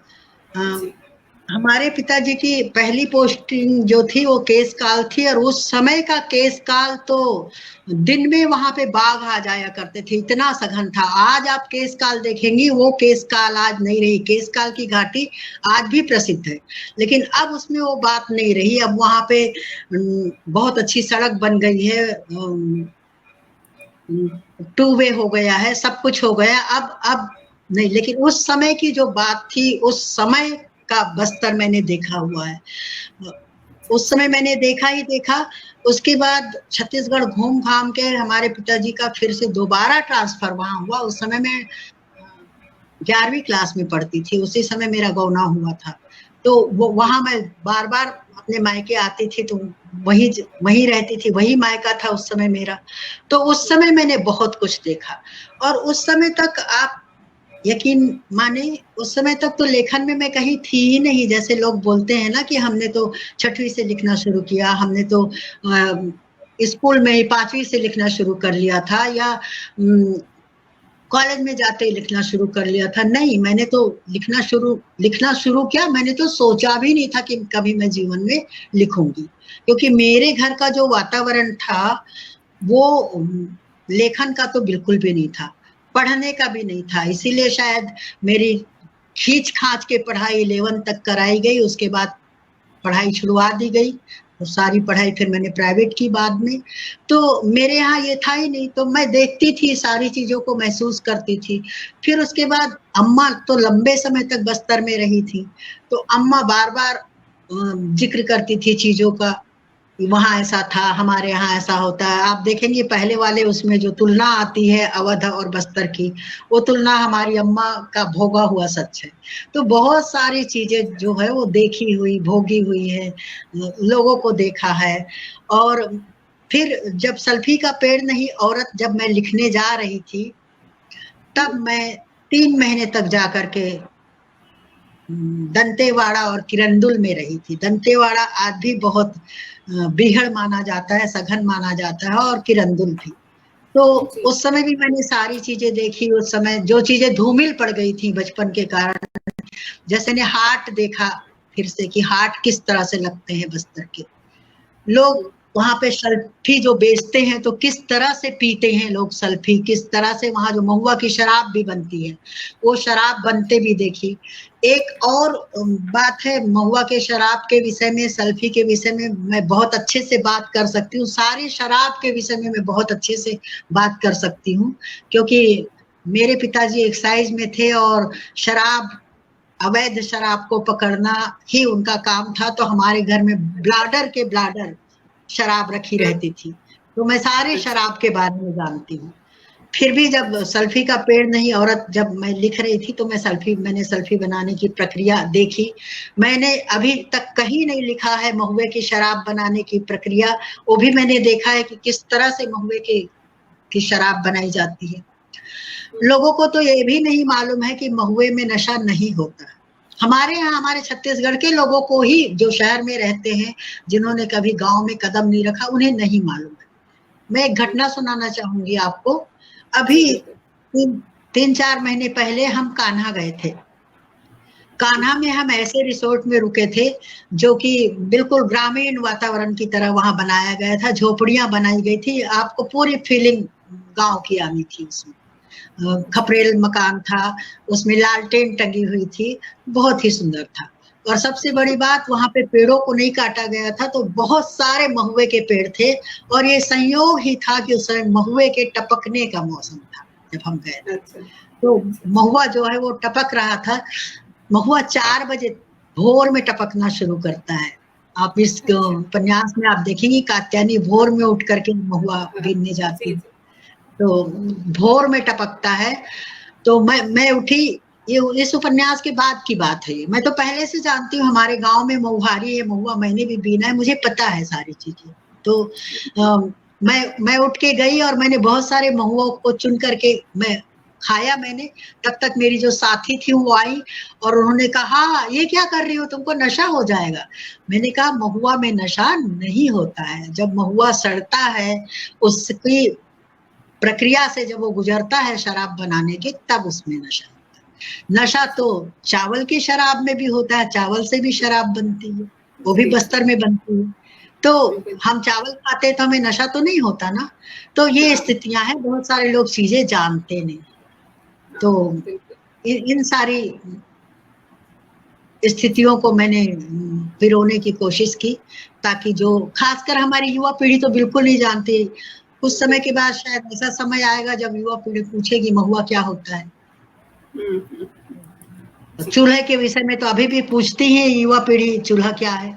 S3: हमारे पिताजी की पहली पोस्टिंग जो थी वो केस काल थी, और उस समय का केस काल तो दिन में वहां पे बाघ आ जाया करते थे, इतना सघन था। आज आप केस काल देखेंगी, वो केस काल आज नहीं रही। केस काल की घाटी आज भी प्रसिद्ध है, लेकिन अब उसमें वो बात नहीं रही। अब वहां पे बहुत अच्छी सड़क बन गई है, 2 वे हो गया है, सब कुछ हो गया। अब नहीं, लेकिन उस समय की जो बात थी, उस समय का बस्तर मैंने देखा हुआ है, उस समय मैंने देखा ही देखा। उसके बाद छत्तीसगढ़ घूम घाम के हमारे पिताजी का फिर से दोबारा ट्रांसफर वहां हुआ। उस समय मैं 11वीं क्लास में पढ़ती थी, उसी समय मेरा गौना हुआ था। तो वो वहां मैं बार बार अपने मायके आती थी, तो वही रहती थी, वही मायका था उस समय मेरा। तो उस समय मैंने बहुत कुछ देखा, और उस समय तक आप यकीन माने, उस समय तक तो लेखन में मैं कहीं थी ही नहीं। जैसे लोग बोलते हैं ना कि हमने तो 6वीं से लिखना शुरू किया, हमने तो स्कूल में ही 5वीं से लिखना शुरू कर लिया था, या कॉलेज में जाते ही लिखना शुरू कर लिया था। नहीं, मैंने तो लिखना शुरू किया, मैंने तो सोचा भी नहीं था कि कभी मैं जीवन में लिखूंगी, क्योंकि मेरे घर का जो वातावरण था वो लेखन का तो बिल्कुल भी नहीं था, पढ़ने का भी नहीं था। इसीलिए शायद मेरी खींच खांच के पढ़ाई 11 तक कराई गई, उसके बाद पढ़ाई छुड़वा दी गई। तो सारी पढ़ाई फिर मैंने प्राइवेट की बाद में। तो मेरे यहाँ ये था ही नहीं, तो मैं देखती थी, सारी चीजों को महसूस करती थी। फिर उसके बाद अम्मा तो लंबे समय तक बस्तर में रही थी, तो अम्मा बार बार जिक्र करती थी चीजों का, वहां ऐसा था, हमारे यहाँ ऐसा होता है। आप देखेंगे पहले वाले उसमें जो तुलना आती है अवध और बस्तर की, वो तुलना हमारी अम्मा का भोगा हुआ सच है। तो बहुत सारी चीजें जो है वो देखी हुई, भोगी हुई है, लोगों को देखा है। और फिर जब सल्फी का पेड़ नहीं औरत जब मैं लिखने जा रही थी, तब मैं 3 महीने तक जा करके दंतेवाड़ा और किरंदुल में रही थी। दंतेवाड़ा आज भी बहुत बीहड़ माना जाता है, सघन माना जाता है, और किरंदुल भी। तो उस समय भी मैंने सारी चीजें देखी। उस समय जो चीजें धूमिल पड़ गई थी बचपन के कारण, जैसे ने हाट देखा फिर से कि हाट किस तरह से लगते हैं बस्तर के लोग। वहां पे सल्फी जो बेचते हैं तो किस तरह से पीते हैं लोग सल्फी, किस तरह से वहां जो महुआ की शराब भी बनती है वो शराब बनते भी देखी। एक और बात है महुआ के शराब के विषय में, सल्फी के विषय में मैं बहुत अच्छे से बात कर सकती हूँ, सारी शराब के विषय में मैं बहुत अच्छे से बात कर सकती हूँ, क्योंकि मेरे पिताजी एक्साइज में थे और शराब, अवैध शराब को पकड़ना ही उनका काम था। तो हमारे घर में ब्लाडर शराब रखी रहती थी, तो मैं सारे शराब के बारे में जानती हूँ। फिर भी जब सल्फी का पेड़ नहीं, औरत जब मैं लिख रही थी तो मैंने सल्फी बनाने की प्रक्रिया देखी। मैंने अभी तक कहीं नहीं लिखा है महुए की शराब बनाने की प्रक्रिया, वो भी मैंने देखा है कि किस तरह से महुए की शराब बनाई जाती है। लोगों को तो ये भी नहीं मालूम है कि महुए में नशा नहीं होता। हमारे यहाँ, हमारे छत्तीसगढ़ के लोगों को ही, जो शहर में रहते हैं, जिन्होंने कभी गांव में कदम नहीं रखा, उन्हें नहीं मालूम है। मैं एक घटना सुनाना चाहूंगी आपको। अभी 3-4 महीने पहले हम कान्हा गए थे। कान्हा में हम ऐसे रिसोर्ट में रुके थे जो कि बिल्कुल ग्रामीण वातावरण की तरह वहां बनाया गया था, झोपड़ियां बनाई गई थी, आपको पूरी फीलिंग गांव की आनी थी उसमें। खपरेल मकान था, उसमें लालटेन टंगी हुई थी, बहुत ही सुंदर था। और सबसे बड़ी बात, वहां पे पेड़ों को नहीं काटा गया था, तो बहुत सारे महुए के पेड़ थे। और ये संयोग ही था कि उस समय महुए के टपकने का मौसम था जब हम गए थे। तो महुआ जो है वो टपक रहा था। महुआ 4 बजे भोर में टपकना शुरू करता है। आप इस उपन्यास में आप देखेंगे कात्यायनी भोर में उठ करके महुआ बीनने जाती है, तो भोर में टपकता है। तो मैं उठी, ये इस उपन्यास के बाद की बात है। मैं तो पहले से जानती हूँ हमारे गांव में महुआरी है, महुआ मैंने भी बीना है, मुझे पता है सारी चीजें। तो मैं उठ के गई और मैंने बहुत सारे महुओं को चुन करके मैं खाया। मैंने, तब तक मेरी जो साथी थी वो आई और उन्होंने कहा, ये क्या कर रही हो, तुमको नशा हो जाएगा। मैंने कहा महुआ में नशा नहीं होता है, जब महुआ सड़ता है उसकी प्रक्रिया से जब वो गुजरता है शराब बनाने के, तब उसमें नशा होता है। नशा तो चावल की शराब में भी होता है, चावल से भी शराब बनती है, वो भी बस्तर में बनती है। तो हम चावल खाते तो हमें नशा तो नहीं होता ना। तो ये स्थितियां हैं, बहुत सारे लोग चीजें जानते नहीं। तो इन सारी स्थितियों को मैंने पिरोने की कोशिश की, ताकि जो खासकर हमारी युवा पीढ़ी तो बिल्कुल नहीं जानती। कुछ समय के बाद शायद ऐसा समय आएगा जब युवा पीढ़ी पूछेगी महुआ क्या होता है। चूल्हे के विषय में तो अभी भी पूछती है युवा पीढ़ी, चूल्हा क्या है।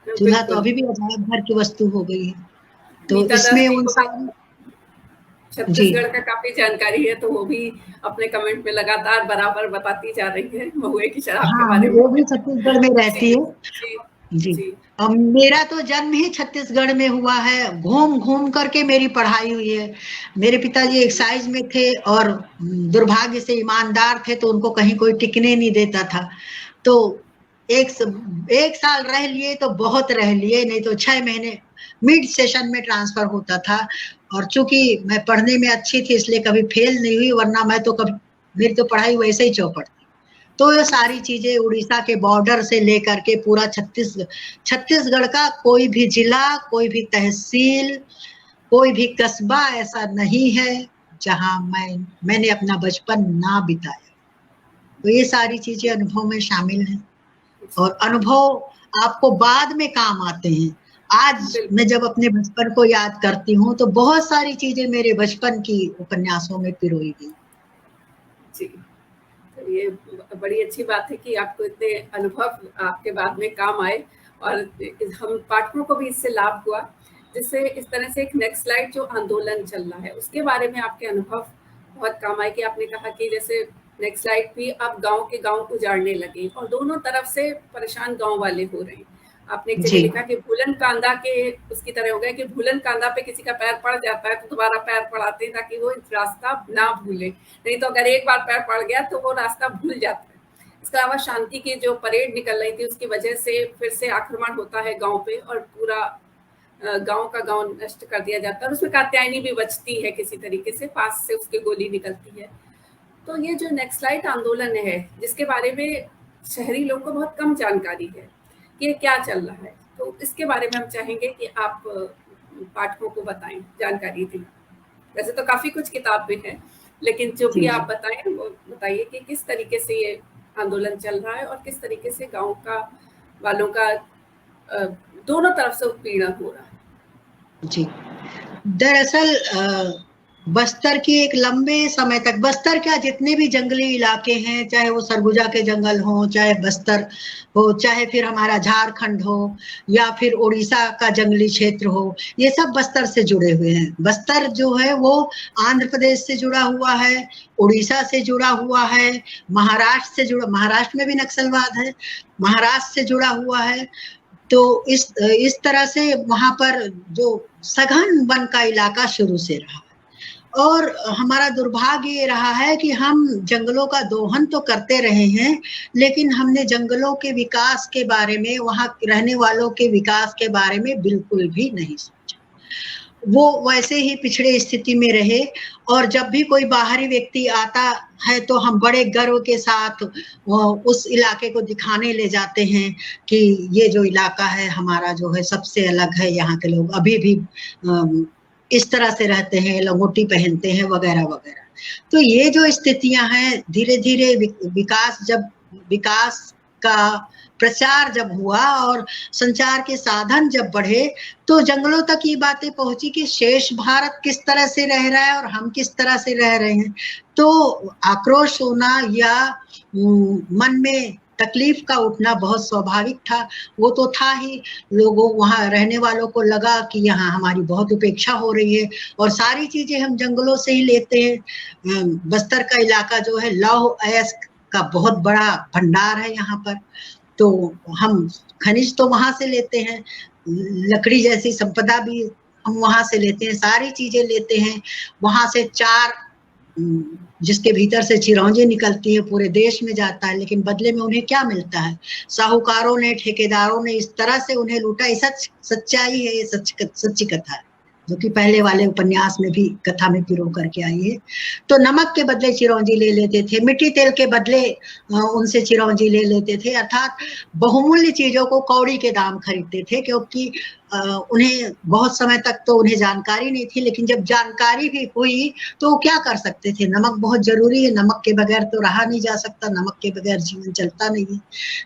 S3: चूल्हा तो अभी भी अजायब घर की वस्तु हो गई है। तो इसमें उन सारी
S2: छत्तीसगढ़ का काफी जानकारी है, तो वो भी अपने कमेंट में लगातार बराबर बताती जा रही है महुए की शराब के बारे में।
S3: वो भी छत्तीसगढ़ में रहती है। जी। मेरा तो जन्म ही छत्तीसगढ़ में हुआ है, घूम घूम करके मेरी पढ़ाई हुई है। मेरे पिताजी एक्साइज में थे और दुर्भाग्य से ईमानदार थे, तो उनको कहीं कोई टिकने नहीं देता था। तो एक साल रह लिए तो बहुत रह लिए, नहीं तो 6 महीने मिड सेशन में ट्रांसफर होता था। और चूंकि मैं पढ़ने में अच्छी थी इसलिए कभी फेल नहीं हुई, वरना मैं तो कभी, मेरी तो पढ़ाई वैसे ही चौपट थी। तो ये सारी चीजें उड़ीसा के बॉर्डर से लेकर के पूरा छत्तीसगढ़ का कोई भी जिला, कोई भी तहसील, कोई भी कस्बा ऐसा नहीं है जहां मैंने अपना बचपन ना बिताया। तो ये सारी चीजें अनुभव में शामिल हैं, और अनुभव आपको बाद में काम आते हैं। आज मैं जब अपने बचपन को याद करती हूँ तो बहुत सारी चीजें मेरे बचपन की उपन्यासों में पिरोई गई।
S2: जी, तो ये बड़ी अच्छी बात है कि आपको इतने अनुभव आपके बाद में काम आए, और हम पाठकों को भी इससे लाभ हुआ। जिससे इस तरह से एक नेक्स्ट स्लाइड जो आंदोलन चल रहा है उसके बारे में आपके अनुभव बहुत काम आए। कि आपने कहा कि जैसे नेक्स्ट स्लाइड भी अब गांव उजाड़ने लगे और दोनों तरफ से परेशान गांव वाले हो रहे हैं। आपने एक जगह लिखा कि भूलन कांदा के उसकी तरह हो गया कि भूलन कांदा पे किसी का पैर पड़ जाता है तो दोबारा पैर पड़ाते हैं ताकि वो रास्ता ना भूले, नहीं तो अगर एक बार पैर पड़ गया तो वो रास्ता भूल जाता है। इसके अलावा शांति की जो परेड निकल रही थी उसकी वजह से फिर से आक्रमण होता है गाँव पे और पूरा गांव का गांव नष्ट कर दिया जाता है। और उसमें कात्यायनी भी बचती है किसी तरीके से, पास से उसके गोली निकलती है। तो ये जो नेक्स्ट स्लाइड आंदोलन है जिसके बारे में शहरी लोगों को बहुत कम जानकारी है कि ये क्या चल रहा है, तो इसके बारे में हम चाहेंगे कि आप पाठकों को बताएं, जानकारी दें। वैसे तो काफी कुछ किताब में है, लेकिन जो भी
S3: जी
S2: आप बताएं वो बताइए कि किस तरीके से ये आंदोलन चल रहा है और किस तरीके से गांव का वालों का दोनों तरफ से उत्पीड़न हो रहा है।
S3: जी। दरअसल बस्तर की एक लंबे समय तक, बस्तर क्या जितने भी जंगली इलाके हैं, चाहे वो सरगुजा के जंगल हो, चाहे बस्तर हो, चाहे फिर हमारा झारखंड हो, या फिर उड़ीसा का जंगली क्षेत्र हो, ये सब बस्तर से जुड़े हुए हैं। बस्तर जो है वो आंध्र प्रदेश से जुड़ा हुआ है, उड़ीसा से जुड़ा हुआ है, महाराष्ट्र से जुड़ा, महाराष्ट्र में भी नक्सलवाद है, महाराष्ट्र से जुड़ा हुआ है। तो इस तरह से वहां पर जो सघन वन का इलाका शुरू से रहा, और हमारा दुर्भाग्य ये रहा है कि हम जंगलों का दोहन तो करते रहे हैं, लेकिन हमने जंगलों के विकास के बारे में, वहां रहने वालों के विकास के बारे में बिल्कुल भी नहीं सोचा। वो वैसे ही पिछड़े स्थिति में रहे, और जब भी कोई बाहरी व्यक्ति आता है तो हम बड़े गर्व के साथ उस इलाके को दिखाने ले जाते हैं कि ये जो इलाका है हमारा जो है सबसे अलग है, यहाँ के लोग अभी भी इस तरह से रहते हैं, लंगोटी पहनते हैं वगैरह वगैरह। तो ये जो स्थितियां हैं, धीरे धीरे विकास का प्रचार जब हुआ और संचार के साधन जब बढ़े, तो जंगलों तक ये बातें पहुंची कि शेष भारत किस तरह से रह रहा है और हम किस तरह से रह रहे हैं। तो आक्रोश होना या मन में तकलीफ का उठना बहुत स्वाभाविक था, वो तो था ही। लोगों, वहां रहने वालों को लगा कि यहाँ हमारी बहुत उपेक्षा हो रही है और सारी चीजें हम जंगलों से ही लेते हैं। बस्तर का इलाका जो है लौह अयस्क का बहुत बड़ा भंडार है यहाँ पर, तो हम खनिज तो वहां से लेते हैं, लकड़ी जैसी संपदा भी हम वहां से लेते हैं, सारी चीजें लेते हैं। वहां से चार, जिसके भीतर से चिरौंजी निकलती है, पूरे देश में जाता है, लेकिन बदले में उन्हें क्या मिलता है? साहूकारों ने, ठेकेदारों ने इस तरह से उन्हें लूटा। ये सच्चाई है, ये सच्ची कथा है, जो कि पहले वाले उपन्यास में भी कथा में पिरो करके आई है। तो नमक के बदले चिरौंजी ले लेते थे, मिट्टी तेल के बदले उनसे चिरौंजी ले लेते थे, अर्थात बहुमूल्य चीजों को कौड़ी के दाम खरीदते थे, क्योंकि उन्हें बहुत समय तक तो उन्हें जानकारी नहीं थी, लेकिन जब जानकारी भी हुई तो क्या कर सकते थे? नमक बहुत जरूरी है, नमक के बगैर तो रहा नहीं जा सकता, नमक के बगैर जीवन चलता नहीं है,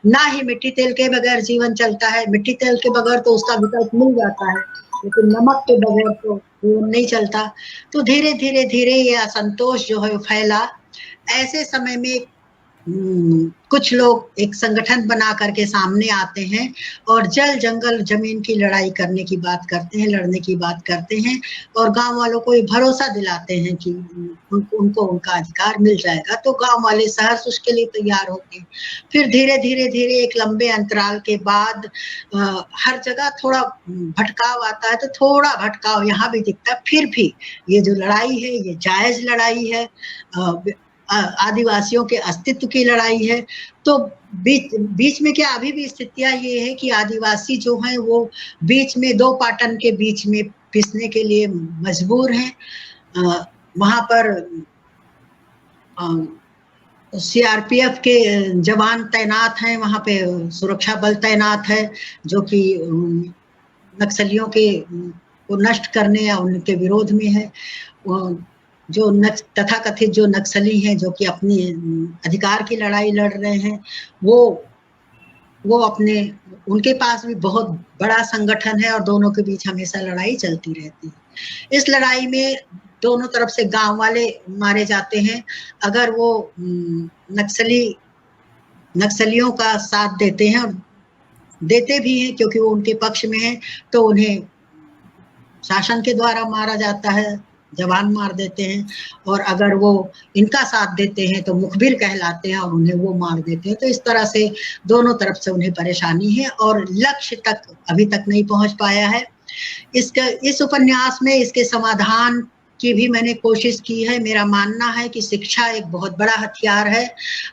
S3: ना ही मिट्टी तेल के बगैर जीवन चलता है। मिट्टी तेल के बगैर तो उसका विकल्प मिल जाता है, लेकिन नमक के बगैर तो जीवन नहीं चलता। तो धीरे धीरे धीरे ये असंतोष जो है फैला। ऐसे समय में कुछ लोग एक संगठन बना करके सामने आते हैं और जल जंगल जमीन की लड़ाई करने की बात करते हैं, लड़ने की बात करते हैं, और गांव वालों को ये भरोसा दिलाते हैं कि उनको उनका अधिकार मिल जाएगा। तो गांव वाले सहर्ष उसके लिए तैयार होते हैं। फिर धीरे धीरे धीरे एक लंबे अंतराल के बाद हर जगह थोड़ा भटकाव आता है, तो थोड़ा भटकाव यहाँ भी दिखता है। फिर भी ये जो लड़ाई है ये जायज लड़ाई है, आदिवासियों के अस्तित्व की लड़ाई है। तो बीच में क्या अभी भी स्थितियां ये है कि आदिवासी जो हैं वो बीच में दो पाटन के बीच में पिसने के लिए मजबूर हैं। वहां पर सीआरपीएफ के जवान तैनात हैं, वहां पे सुरक्षा बल तैनात है, जो कि नक्सलियों के को नष्ट करने या उनके विरोध में है। जो तथाकथित जो नक्सली हैं, जो कि अपनी अधिकार की लड़ाई लड़ रहे हैं, वो अपने, उनके पास भी बहुत बड़ा संगठन है और दोनों के बीच हमेशा लड़ाई चलती रहती है। इस लड़ाई में दोनों तरफ से गांव वाले मारे जाते हैं। अगर वो नक्सलियों का साथ देते हैं, देते भी हैं क्योंकि वो उनके पक्ष में है, तो उन्हें शासन के द्वारा मारा जाता है, जवान मार देते हैं। और अगर वो इनका साथ देते हैं तो मुखबिर कहलाते हैं और उन्हें वो मार देते हैं। तो इस तरह से दोनों तरफ से उन्हें परेशानी है और लक्ष्य तक अभी तक नहीं पहुंच पाया है। इस उपन्यास में इसके समाधान की भी मैंने कोशिश की है। मेरा मानना है कि शिक्षा एक बहुत बड़ा हथियार है।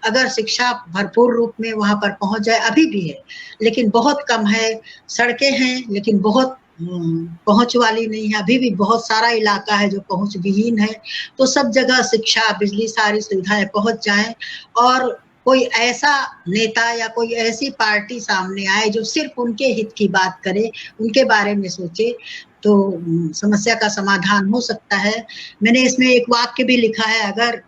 S3: अगर शिक्षा भरपूर रूप में वहां पर पहुंच जाए, अभी भी है लेकिन बहुत कम है, सड़कें हैं लेकिन बहुत पहुंच वाली नहीं है, अभी भी बहुत सारा इलाका है जो पहुंच विहीन है। तो सब जगह शिक्षा, बिजली, सारी सुविधाएं पहुंच जाएं और कोई ऐसा नेता या कोई ऐसी पार्टी सामने आए जो सिर्फ उनके हित की बात करे, उनके बारे में सोचे, तो समस्या का समाधान हो सकता है। मैंने इसमें एक वाक्य भी लिखा है, अगर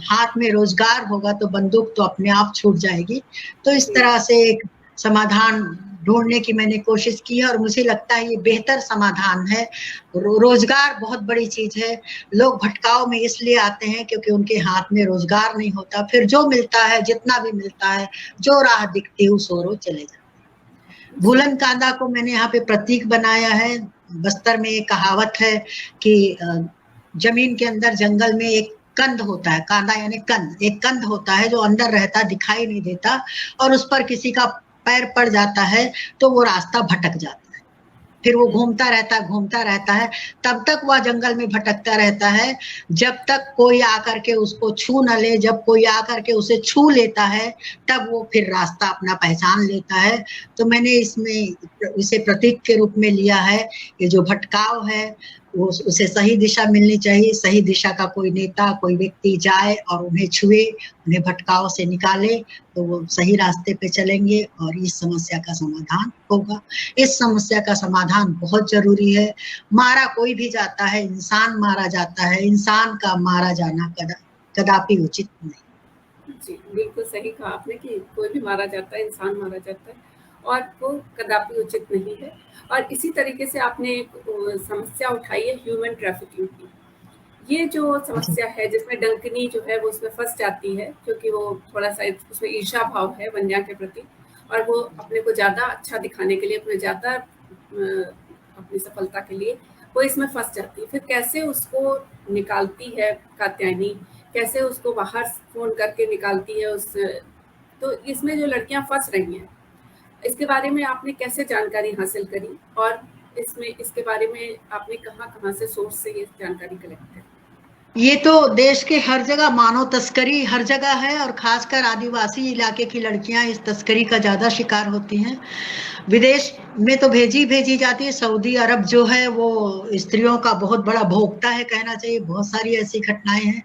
S3: हाथ में रोजगार होगा तो बंदूक तो अपने आप छूट जाएगी। तो इस तरह से एक समाधान ढूंढने की मैंने कोशिश की है और मुझे लगता है ये बेहतर समाधान है। रोजगार बहुत बड़ी चीज है। लोग भटकाव में इसलिए आते हैं क्योंकि उनके हाथ में रोजगार नहीं होता, फिर जो मिलता है, जितना भी मिलता है, जो राह दिखती है उस ओर चले जाते हैं। भूलन कांदा को मैंने यहाँ पे प्रतीक बनाया है। बस्तर में एक कहावत है कि जमीन के अंदर जंगल में एक कंद होता है, कांदा यानी कंद, एक कंद होता है जो अंदर रहता, दिखाई नहीं देता, और उस पर किसी का पैर पड़ जाता है तो वो रास्ता भटक जाता है। फिर वो घूमता रहता है, तब तक वह जंगल में भटकता रहता है जब तक कोई आकर के उसको छू न ले। जब कोई आकर के उसे छू लेता है तब वो फिर रास्ता अपना पहचान लेता है। तो मैंने इसमें इसे प्रतीक के रूप में लिया है। ये जो भटकाव है वो, उसे सही दिशा मिलनी चाहिए। सही दिशा का कोई नेता, कोई व्यक्ति जाए और उन्हें छुए, उन्हें भटकाव से निकाले, तो वो सही रास्ते पे चलेंगे और इस समस्या का समाधान होगा। इस समस्या का समाधान बहुत जरूरी है। मारा कोई भी जाता है, इंसान मारा जाता है, इंसान का मारा जाना कदापि उचित नहीं।
S2: जी, बिल्कुल सही कहा आपने कि कोई भी मारा जाता है, इंसान मारा जाता है और वो कदापि उचित नहीं है। और इसी तरीके से आपने एक समस्या उठाई है ह्यूमन ट्रैफिकिंग की। ये जो समस्या है जिसमें डंकनी जो है वो उसमें फंस जाती है, क्योंकि वो थोड़ा सा उसमें ईर्ष्या भाव है वन्या के प्रति, और वो अपने को ज़्यादा अच्छा दिखाने के लिए, अपने ज़्यादा अपनी सफलता के लिए वो इसमें फंस जाती है। फिर कैसे उसको निकालती है कात्यायनी, कैसे उसको बाहर फोन करके निकालती है उस, तो इसमें जो लड़कियां फंस रही हैं इसके बारे में आपने कैसे जानकारी हासिल करी, और इसके बारे में आपने कहाँ से सोर्स से ये जानकारी कलेक्ट करी?
S3: ये तो देश के हर जगह मानव तस्करी हर जगह है, और खासकर आदिवासी इलाके की लड़कियां इस तस्करी का ज्यादा शिकार होती हैं। विदेश में तो भेजी जाती है। सऊदी अरब जो है वो स्त्रियों का बहुत बड़ा भोक्ता है, कहना चाहिए। बहुत सारी ऐसी घटनाएं हैं।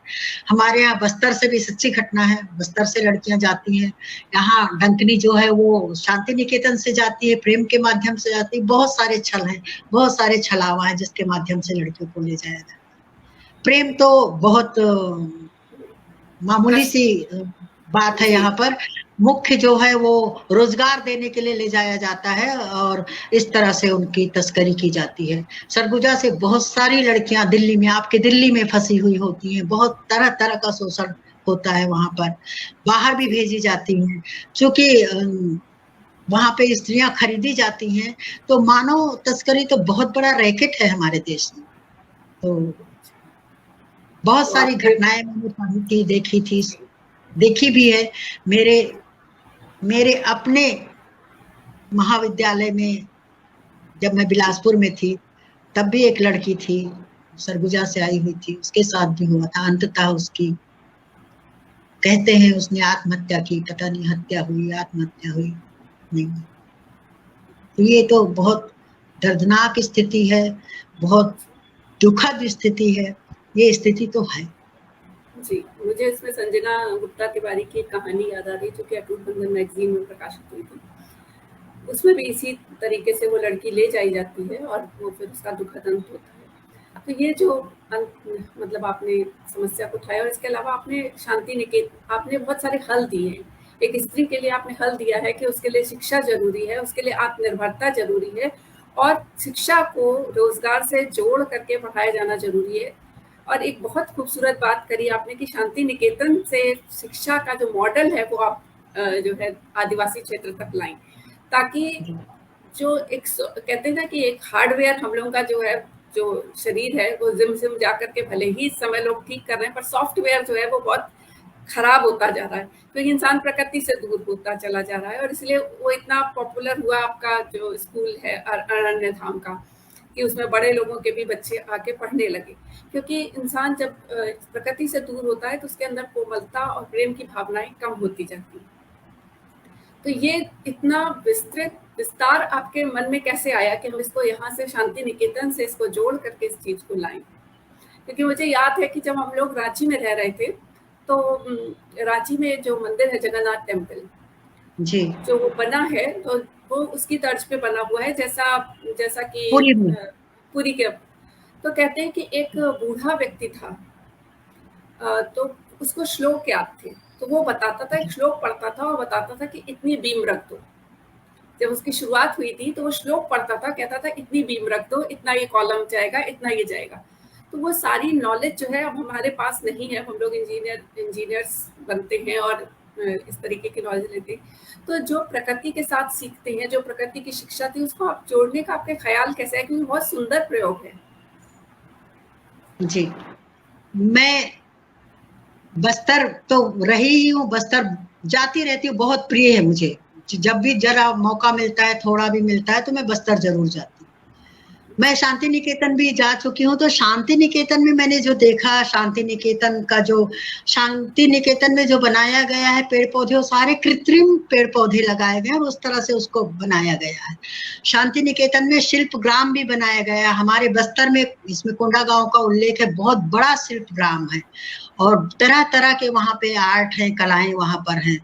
S3: हमारे यहाँ बस्तर से भी सच्ची घटना है। बस्तर से लड़कियां जाती हैं। यहाँ डंकनी जो है वो शांति निकेतन से जाती है, प्रेम के माध्यम से जाती है। बहुत सारे छल हैं, बहुत सारे छलावा हैं जिसके माध्यम से लड़कियों को ले जाया जाता है। प्रेम तो बहुत मामूली सी बात है। यहाँ पर मुख्य जो है वो रोजगार देने के लिए ले जाया जाता है और इस तरह से उनकी तस्करी की जाती है। सरगुजा से बहुत सारी लड़कियां दिल्ली में, आपके दिल्ली में फंसी हुई होती हैं। बहुत तरह तरह का शोषण होता है वहां पर। बाहर भी भेजी जाती हैं। चूंकि वहां पे स्त्रियां खरीदी जाती हैं, तो मानव तस्करी तो बहुत बड़ा रैकेट है हमारे देश में। तो बहुत सारी घटनाएं मैंने पढ़ी थी, देखी भी है। मेरे अपने महाविद्यालय में जब मैं बिलासपुर में थी तब भी एक लड़की थी, सरगुजा से आई हुई थी, उसके साथ भी हुआ था। अंततः उसकी, कहते हैं उसने आत्महत्या की, पता नहीं हत्या हुई आत्महत्या हुई नहीं। तो ये तो बहुत दर्दनाक स्थिति है, बहुत दुखद स्थिति है। ये स्थिति तो है।
S2: जी, मुझे इसमें संजना गुप्ता तिवारी की एक कहानी याद आ रही जो कि अटूट बंधन मैगजीन में प्रकाशित हुई थी। उसमें भी इसी तरीके से वो लड़की ले जाई जाती है और वो फिर उसका दुखद अंत होता है। तो ये जो मतलब आपने समस्या को उठाया, और इसके अलावा आपने शांति निकेतन, आपने बहुत सारे हल दिए हैं। एक स्त्री के लिए आपने हल दिया है कि उसके लिए शिक्षा जरूरी है, उसके लिए आत्मनिर्भरता जरूरी है, और शिक्षा को रोजगार से जोड़ करके पढ़ाया जाना जरूरी है। और एक बहुत खूबसूरत बात करी आपने कि शांति निकेतन से शिक्षा का जो मॉडल है वो आप जो है आदिवासी क्षेत्र तक लाएं, ताकि जो एक कहते हैं ना कि एक हार्डवेयर हम लोगों का जो है, जो शरीर है वो जिम जाकर के भले ही इस समय लोग ठीक कर रहे हैं, पर सॉफ्टवेयर जो है वो बहुत खराब होता जा रहा है, क्योंकि इंसान प्रकृति से दूर होता चला जा रहा है। और इसलिए वो इतना पॉपुलर हुआ आपका जो स्कूल है अरण्य धाम का, कि उसमें बड़े लोगों के भी बच्चे आके पढ़ने लगे। क्योंकि इंसान जब प्रकृति से दूर होता है तो उसके अंदर कोमलता और प्रेम की भावनाएं कम होती जाती हैं। तो ये इतना विस्तार आपके मन में कैसे आया कि हम इसको यहाँ से शांति निकेतन से इसको जोड़ करके इस चीज को लाएं? क्योंकि मुझे याद है कि जब हम लोग रांची में रह रहे थे तो रांची में जो मंदिर है जगन्नाथ टेम्पल
S3: जी,
S2: जो बना है, तो वो उसकी तर्ज पे बना हुआ है, जैसा कि पूरी के तो कहते हैं कि एक बूढ़ा व्यक्ति था, तो उसको श्लोक याद थे, तो वो बताता था, एक श्लोक पढ़ता था और बताता था कि इतनी बीम रख दो। जब उसकी शुरुआत हुई थी तो वो श्लोक पढ़ता था, कहता था इतनी बीम रख दो, इतना ये कॉलम जाएगा, इतना ये जाएगा। तो वो सारी नॉलेज जो है अब हमारे पास नहीं है। हम लोग इंजीनियर्स बनते हैं और इस तरीके की नॉलेज लेते हैं। तो जो प्रकृति के साथ सीखते हैं, जो प्रकृति की शिक्षा थी, उसको आप जोड़ने का आपके ख्याल कैसा है? क्योंकि बहुत सुंदर प्रयोग है।
S3: जी, मैं बस्तर तो रही ही हूँ, बस्तर जाती रहती हूँ, बहुत प्रिय है मुझे। जब भी जरा मौका मिलता है, थोड़ा भी मिलता है, तो मैं बस्तर जरूर जाती हूँ। मैं शांति निकेतन भी जा चुकी हूँ। तो शांति निकेतन में मैंने जो देखा, शांति निकेतन का जो शांति निकेतन में जो बनाया गया है, पेड़ पौधे, वो सारे कृत्रिम पेड़ पौधे लगाए गए हैं और उस तरह से उसको बनाया गया है। शांति निकेतन में शिल्प ग्राम भी बनाया गया है। हमारे बस्तर में इसमें कोंडा गांव का उल्लेख है, बहुत बड़ा शिल्प ग्राम है और तरह तरह के वहाँ पे आर्ट है, कलाएं वहाँ पर हैं।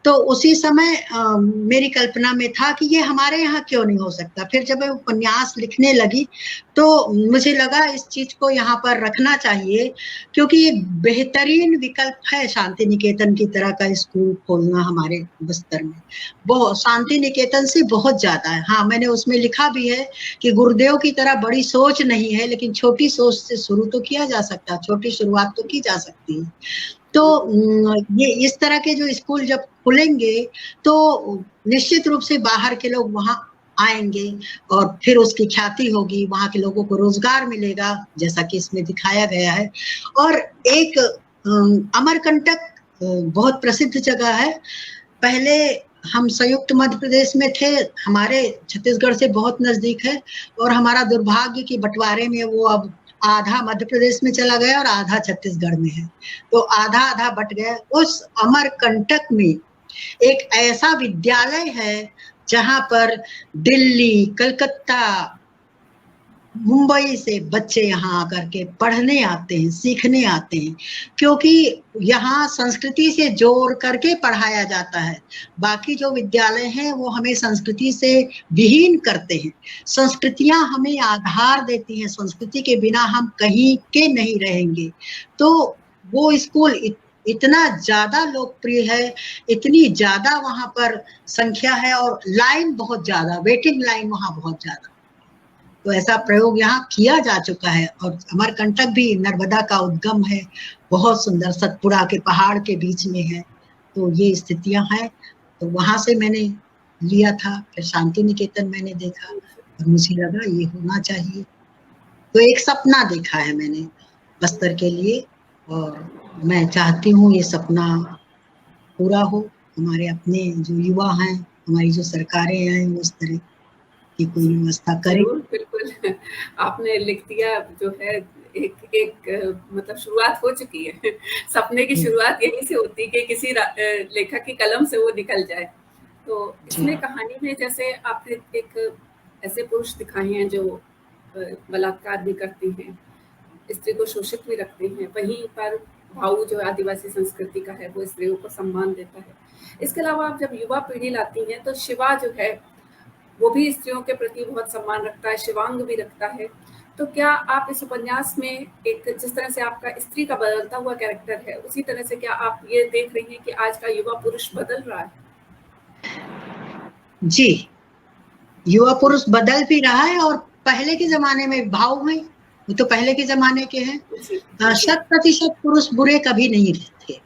S3: तो उसी समय मेरी कल्पना में था कि ये हमारे यहाँ क्यों नहीं हो सकता। फिर जब मैं उपन्यास लिखने लगी तो मुझे लगा इस चीज को यहाँ पर रखना चाहिए, क्योंकि ये बेहतरीन विकल्प है शांति निकेतन की तरह का स्कूल खोलना हमारे बस्तर में। बहुत शांति निकेतन से बहुत ज्यादा है। हाँ, मैंने उसमें लिखा भी है कि गुरुदेव की तरह बड़ी सोच नहीं है, लेकिन छोटी सोच से शुरू तो किया जा सकता है, छोटी शुरुआत तो की जा सकती है। तो ये इस तरह के जो स्कूल जब खुलेंगे तो निश्चित रूप से बाहर के लोग वहाँ आएंगे और फिर उसकी ख्याति होगी, वहाँ के लोगों को रोजगार मिलेगा, जैसा कि इसमें दिखाया गया है। और एक अमरकंटक बहुत प्रसिद्ध जगह है। पहले हम संयुक्त मध्य प्रदेश में थे, हमारे छत्तीसगढ़ से बहुत नजदीक है, और हमारा दुर्भाग्य कि बंटवारे में वो अब आधा मध्य प्रदेश में चला गया और आधा छत्तीसगढ़ में है, तो आधा आधा बट गया। उस अमरकंटक में एक ऐसा विद्यालय है जहां पर दिल्ली, कलकत्ता, मुंबई से बच्चे यहाँ आकर के पढ़ने आते हैं, सीखने आते हैं, क्योंकि यहाँ संस्कृति से जोड़ करके पढ़ाया जाता है। बाकी जो विद्यालय हैं वो हमें संस्कृति से विहीन करते हैं। संस्कृतियां हमें आधार देती हैं, संस्कृति के बिना हम कहीं के नहीं रहेंगे। तो वो स्कूल इतना ज्यादा लोकप्रिय है, इतनी ज्यादा वहां पर संख्या है और लाइन बहुत ज्यादा, वेटिंग लाइन वहां बहुत ज्यादा। तो ऐसा प्रयोग यहाँ किया जा चुका है। और अमरकंटक भी नर्मदा का उद्गम है, बहुत सुंदर, सतपुड़ा के पहाड़ के बीच में है। तो ये स्थितियां हैं। तो वहां से मैंने लिया था, फिर शांति निकेतन मैंने देखा और मुझे लगा ये होना चाहिए। तो एक सपना देखा है मैंने बस्तर के लिए और मैं चाहती हूँ ये सपना पूरा हो। हमारे अपने जो युवा हैं, हमारी जो सरकारें हैं, वो इस तरह की कोई व्यवस्था करें।
S2: बिल्कुल, आपने लिख दिया जो है, एक मतलब शुरुआत हो चुकी है। सपने की शुरुआत यहीं से होती है कि किसी लेखक की कलम से वो निकल जाए। तो इसमें कहानी में जैसे आपने एक ऐसे पुरुष दिखाए हैं जो बलात्कार भी करते हैं, स्त्री को शोषित भी रखते हैं, वहीं पर भाऊ जो आदिवासी संस्कृति का है वो स्त्रियों को सम्मान देता है। इसके अलावा आप जब युवा पीढ़ी लाती हैं तो शिवा जो है वो भी स्त्रियों के प्रति बहुत सम्मान रखता है, शिवांग भी रखता है। तो क्या आप इस उपन्यास में एक जिस तरह से आपका स्त्री का बदलता हुआ कैरेक्टर है, उसी तरह से क्या आप ये देख रही हैं कि आज का युवा पुरुष बदल रहा है?
S3: जी, युवा पुरुष बदल भी रहा है और पहले के जमाने में भाव में, वो तो पहले के जमाने के हैं। 100% पुरुष बुरे कभी नहीं थे।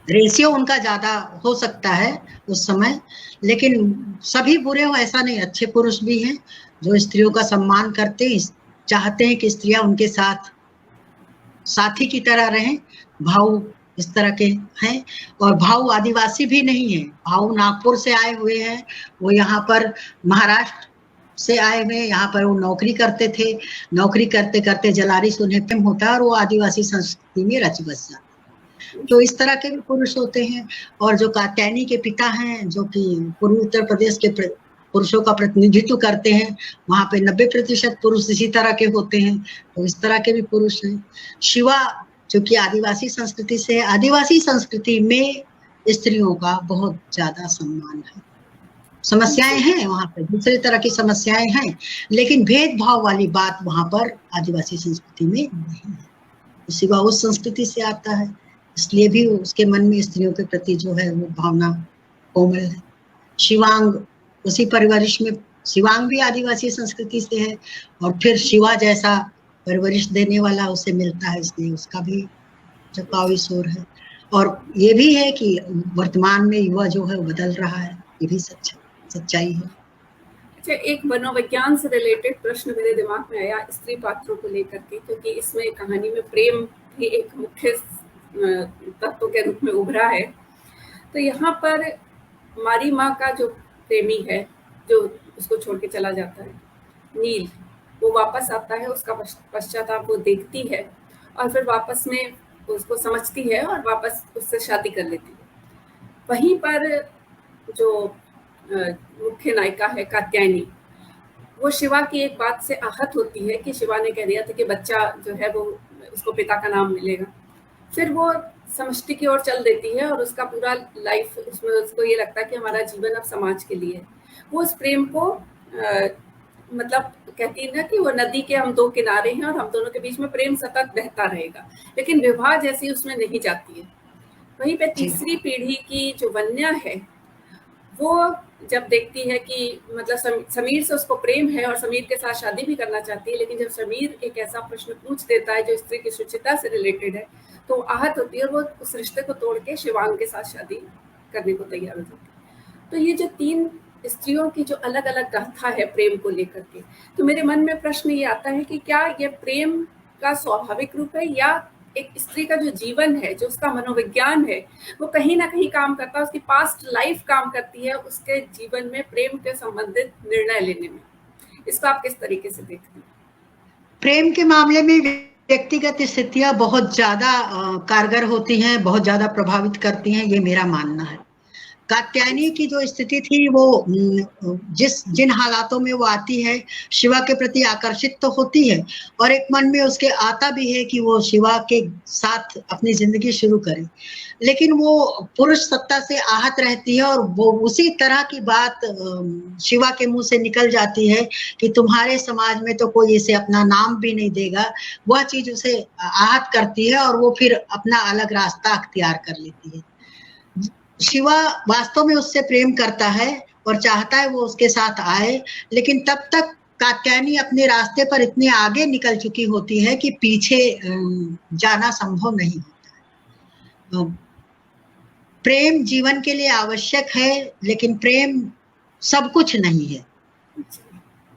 S3: रेशियो उनका ज्यादा हो सकता है उस समय, लेकिन सभी बुरे हो ऐसा नहीं, अच्छे पुरुष भी हैं जो स्त्रियों का सम्मान करते हैं, चाहते हैं कि स्त्रियां उनके साथ साथी की तरह रहें। भाऊ इस तरह के हैं और भाऊ आदिवासी भी नहीं है, भाऊ नागपुर से आए हुए हैं, वो यहाँ पर महाराष्ट्र से आए हुए, यहाँ पर वो नौकरी करते थे, नौकरी करते करते जलारी से उन्हें प्रेम होता है और वो आदिवासी संस्कृति में रच बस जाते। तो इस तरह के भी पुरुष होते हैं। और जो कात्यायनी के पिता हैं, जो कि पूर्वी उत्तर प्रदेश के पुरुषों का प्रतिनिधित्व करते हैं, वहाँ पे 90% पुरुष इसी तरह के होते हैं। तो इस तरह के भी पुरुष हैं। शिवा जो कि आदिवासी संस्कृति से है, आदिवासी संस्कृति में स्त्रियों का बहुत ज्यादा सम्मान है। समस्याएं हैं वहाँ पर, दूसरे तरह की समस्याएं हैं, लेकिन भेदभाव वाली बात वहाँ पर आदिवासी संस्कृति में नहीं है। शिवा उस संस्कृति से आता है, इसलिए भी उसके मन में स्त्रियों के प्रति जो है वो भावना कोमल है। शिवांग उसी परवरिश में, शिवांग भी आदिवासी संस्कृति से है और फिर शिवा जैसा परवरिश देने वाला उसे मिलता है, इसलिए उसका भी झुकाव इस ओर है। और ये भी है कि वर्तमान में युवा जो है वो बदल रहा है, ये भी सच्चाई है।
S2: अच्छा, एक मनोविज्ञान से रिलेटेड प्रश्न मेरे दिमाग में आया स्त्री पात्रों को लेकर के, क्योंकि इसमें कहानी में प्रेम भी एक मुख्य तत्व के रूप में उभरा है। तो यहाँ पर मारी माँ का जो प्रेमी है, जो उसको छोड़ के चला जाता है, नील, वो वापस आता है, उसका पश्चाताप वो देखती है और फिर वापस में उसको समझती है और वापस उससे शादी कर लेती है। वहीं पर जो मुख्य नायिका है कात्यायनी, वो शिवा की एक बात से आहत होती है कि शिवा ने कह दिया था कि बच्चा जो है वो उसको पिता का नाम मिलेगा। फिर वो समष्टि की ओर चल देती है और उसका पूरा लाइफ, उसमें उसको ये लगता है कि हमारा जीवन अब समाज के लिए है। वो उस प्रेम को मतलब कहती है ना कि वो नदी के हम दो किनारे हैं और हम दोनों के बीच में प्रेम सतत बहता रहेगा, लेकिन विवाह जैसी उसमें नहीं जाती है। वहीं पे तीसरी पीढ़ी की जो वन्या है, वो जब देखती है कि मतलब समीर से उसको प्रेम है और समीर के साथ शादी भी करना चाहती है, लेकिन जब समीर एक ऐसा प्रश्न पूछ देता है जो स्त्री की शुचिता से रिलेटेड है, तो आहत होती है और वो उस रिश्ते को तोड़ के शिवांग के साथ शादी करने को तैयार हो जाती है। तो ये जो तीन स्त्रियों की जो अलग अलग गाथा है प्रेम को लेकर के, तो मेरे मन में प्रश्न ये आता है कि क्या ये प्रेम का स्वाभाविक रूप है या एक स्त्री का जो जीवन है, जो उसका मनोविज्ञान है, वो कहीं ना कहीं काम करता है, उसकी पास्ट लाइफ काम करती है उसके जीवन में प्रेम के संबंधित निर्णय लेने में। इसको आप किस तरीके से देखते हैं?
S3: प्रेम के मामले में व्यक्तिगत स्थितियां बहुत ज्यादा कारगर होती हैं, बहुत ज्यादा प्रभावित करती हैं, ये मेरा मानना है। कात्यायनी की जो स्थिति थी, वो जिन हालातों में वो आती है, शिवा के प्रति आकर्षित तो होती है और एक मन में उसके आता भी है कि वो शिवा के साथ अपनी जिंदगी शुरू करे, लेकिन वो पुरुष सत्ता से आहत रहती है और वो उसी तरह की बात शिवा के मुंह से निकल जाती है कि तुम्हारे समाज में तो कोई इसे अपना नाम भी नहीं देगा। वह चीज उसे आहत करती है और वो फिर अपना अलग रास्ता अख्तियार कर लेती है। शिवा वास्तव में उससे प्रेम करता है और चाहता है वो उसके साथ आए, लेकिन तब तक कात्यायनी अपने रास्ते पर इतने आगे निकल चुकी होती है कि पीछे जाना संभव नहीं होता। प्रेम जीवन के लिए आवश्यक है, लेकिन प्रेम सब कुछ नहीं है।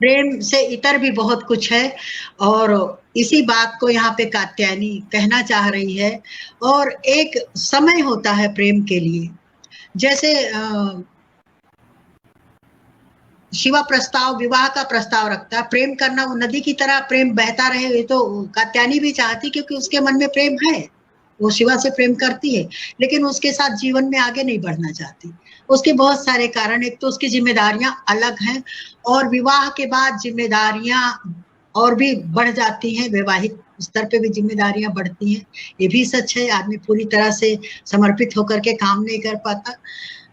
S3: प्रेम से इतर भी बहुत कुछ है और इसी बात को यहाँ पे कात्यायनी कहना चाह रही है। और एक समय होता है प्रेम के लिए, जैसे शिवा विवाह का प्रस्ताव रखता है, प्रेम करना, वो नदी की तरह प्रेम बहता रहे, ये तो कात्यायनी भी चाहती, क्योंकि उसके मन में प्रेम है, वो शिवा से प्रेम करती है, लेकिन उसके साथ जीवन में आगे नहीं बढ़ना चाहती। उसके बहुत सारे कारण, एक तो उसकी जिम्मेदारियां अलग हैं और विवाह के बाद जिम्मेदारियां और भी बढ़ जाती हैं, वैवाहिक स्तर पे भी जिम्मेदारियां बढ़ती हैं, ये भी सच है। आदमी पूरी तरह से समर्पित होकर के काम नहीं कर पाता।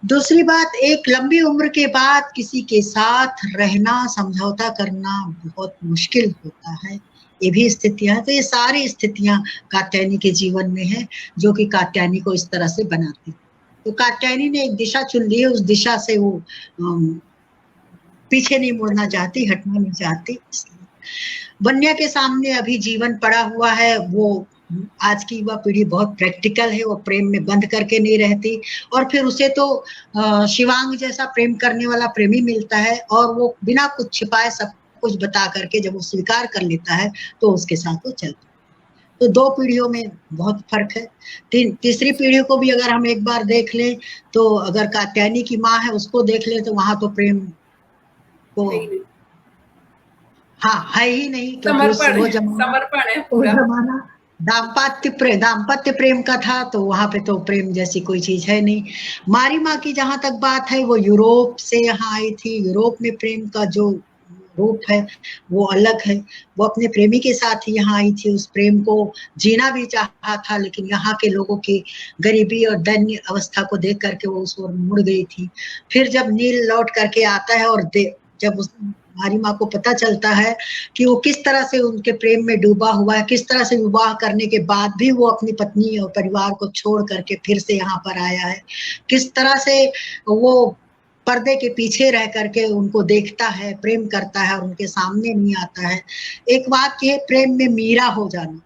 S3: दूसरी बात, एक लंबी उम्र के बाद किसी के साथ रहना, समझौता करना बहुत मुश्किल होता है, ये भी स्थितियां हैं। तो ये सारी स्थितियां कात्यायनी के जीवन में है, जो कि कात्यायनी को इस तरह से बनाती। तो कात्यायनी ने एक दिशा चुन ली है, उस दिशा से वो पीछे नहीं मुड़ना चाहती, हटना नहीं चाहती। वन्या के सामने अभी जीवन पड़ा हुआ है। वो आज की युवा पीढ़ी बहुत प्रैक्टिकल है, वो प्रेम में बंद करके नहीं रहती और फिर उसे तो शिवांग जैसा प्रेम करने वाला प्रेमी मिलता है और वो बिना कुछ छिपाए सब कुछ बता करके जब वो स्वीकार कर लेता है तो उसके साथ वो चलता है। तो दो पीढ़ियों में बहुत फर्क है। तीसरी पीढ़ी को भी अगर हम एक बार देख लें, तो अगर कात्यायनी की माँ है उसको देख लें, तो वहां तो प्रेम को हाँ है ही नहीं,
S2: समर्पण है पूरा।
S3: जमाना दाम्पत्य प्रेम का था, तो वहां पे तो प्रेम जैसी कोई चीज है नहीं। मारी माँ की जहां तक बात है, वो यूरोप से यहाँ आई थी। यूरोप में प्रेम का जो रूप है वो अलग है। वो अपने प्रेमी के साथ ही यहाँ आई थी, उस प्रेम को जीना भी चाहा था, लेकिन यहाँ के लोगों की गरीबी और दयनीय अवस्था को देख करके वो उस ओर मुड़ गई थी। फिर जब नील लौट करके आता है और जब उस हमारी माँ को पता चलता है कि वो किस तरह से उनके प्रेम में डूबा हुआ है, किस तरह से विवाह करने के बाद भी वो अपनी पत्नी और परिवार को छोड़ करके फिर से यहाँ पर आया है, किस तरह से वो पर्दे के पीछे रह करके उनको देखता है, प्रेम करता है और उनके सामने नहीं आता है। एक वाक्य है, प्रेम में मीरा हो जाना।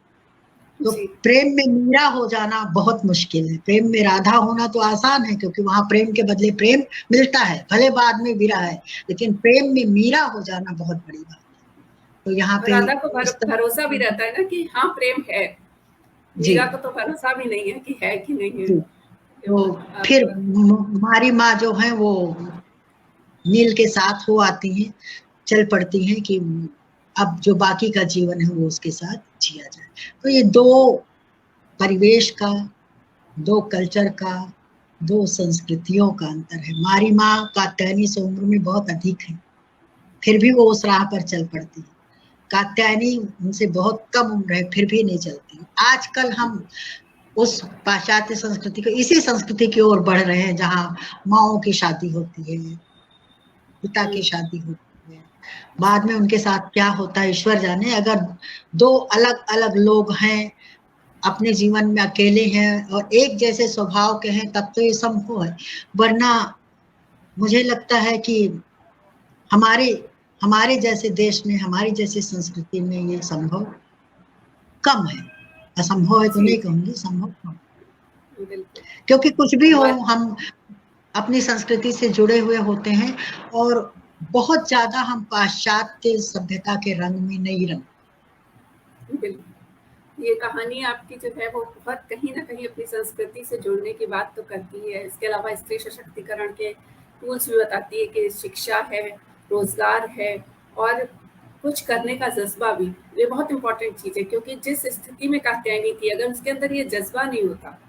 S3: तो प्रेम में मीरा हो जाना बहुत मुश्किल है। प्रेम में राधा होना तो आसान है, क्योंकि वहां प्रेम के बदले प्रेम मिलता है, भले बाद में विरह है, लेकिन प्रेम में मीरा हो जाना बहुत बड़ी बात है। तो यहाँ पे
S2: राधा को भरोसा भी रहता है ना कि हाँ प्रेम है, मीरा को तो भरोसा भी नहीं है कि है कि नहीं है।
S3: तो फिर हमारी माँ जो है वो नील के साथ हो आती हैं, चल पड़ती हैं कि अब जो बाकी का जीवन है वो उसके साथ जिया जाए। तो ये दो परिवेश का, दो कल्चर का, दो संस्कृतियों का अंतर है। हमारी माँ कात्यायनी से उम्र में बहुत अधिक है, फिर भी वो उस राह पर चल पड़ती है। कात्यायनी उनसे बहुत कम उम्र है, फिर भी नहीं चलती। आजकल हम उस पाश्चात्य संस्कृति को, इसी संस्कृति की ओर बढ़ रहे हैं जहाँ माँओं की शादी होती है, पिता की शादी होती है, बाद में उनके साथ क्या होता है ईश्वर जाने। अगर दो अलग अलग लोग हैं, अपने जीवन में अकेले हैं और एक जैसे स्वभाव के हैं, तब तो ये संभव है, वरना मुझे लगता है कि हमारे जैसे देश में, हमारी जैसी संस्कृति में ये संभव कम है। असंभव है तो नहीं कहूंगी, संभव कम, क्योंकि कुछ भी हो हम अपनी संस्कृति से जुड़े हुए होते हैं और बहुत ज्यादा हम पाश्चात्य सभ्यता के रंग में नहीं रंग।
S2: ये कहानी आपकी जो है वो बहुत कहीं ना कहीं अपनी संस्कृति से जुड़ने की बात तो करती है। इसके अलावा स्त्री सशक्तिकरण के टूल्स भी बताती है कि शिक्षा है, रोजगार है और कुछ करने का जज्बा भी। ये बहुत इंपॉर्टेंट चीज है, क्योंकि जिस स्थिति में कात्यायनी थी, अगर उसके अंदर ये जज्बा नहीं होता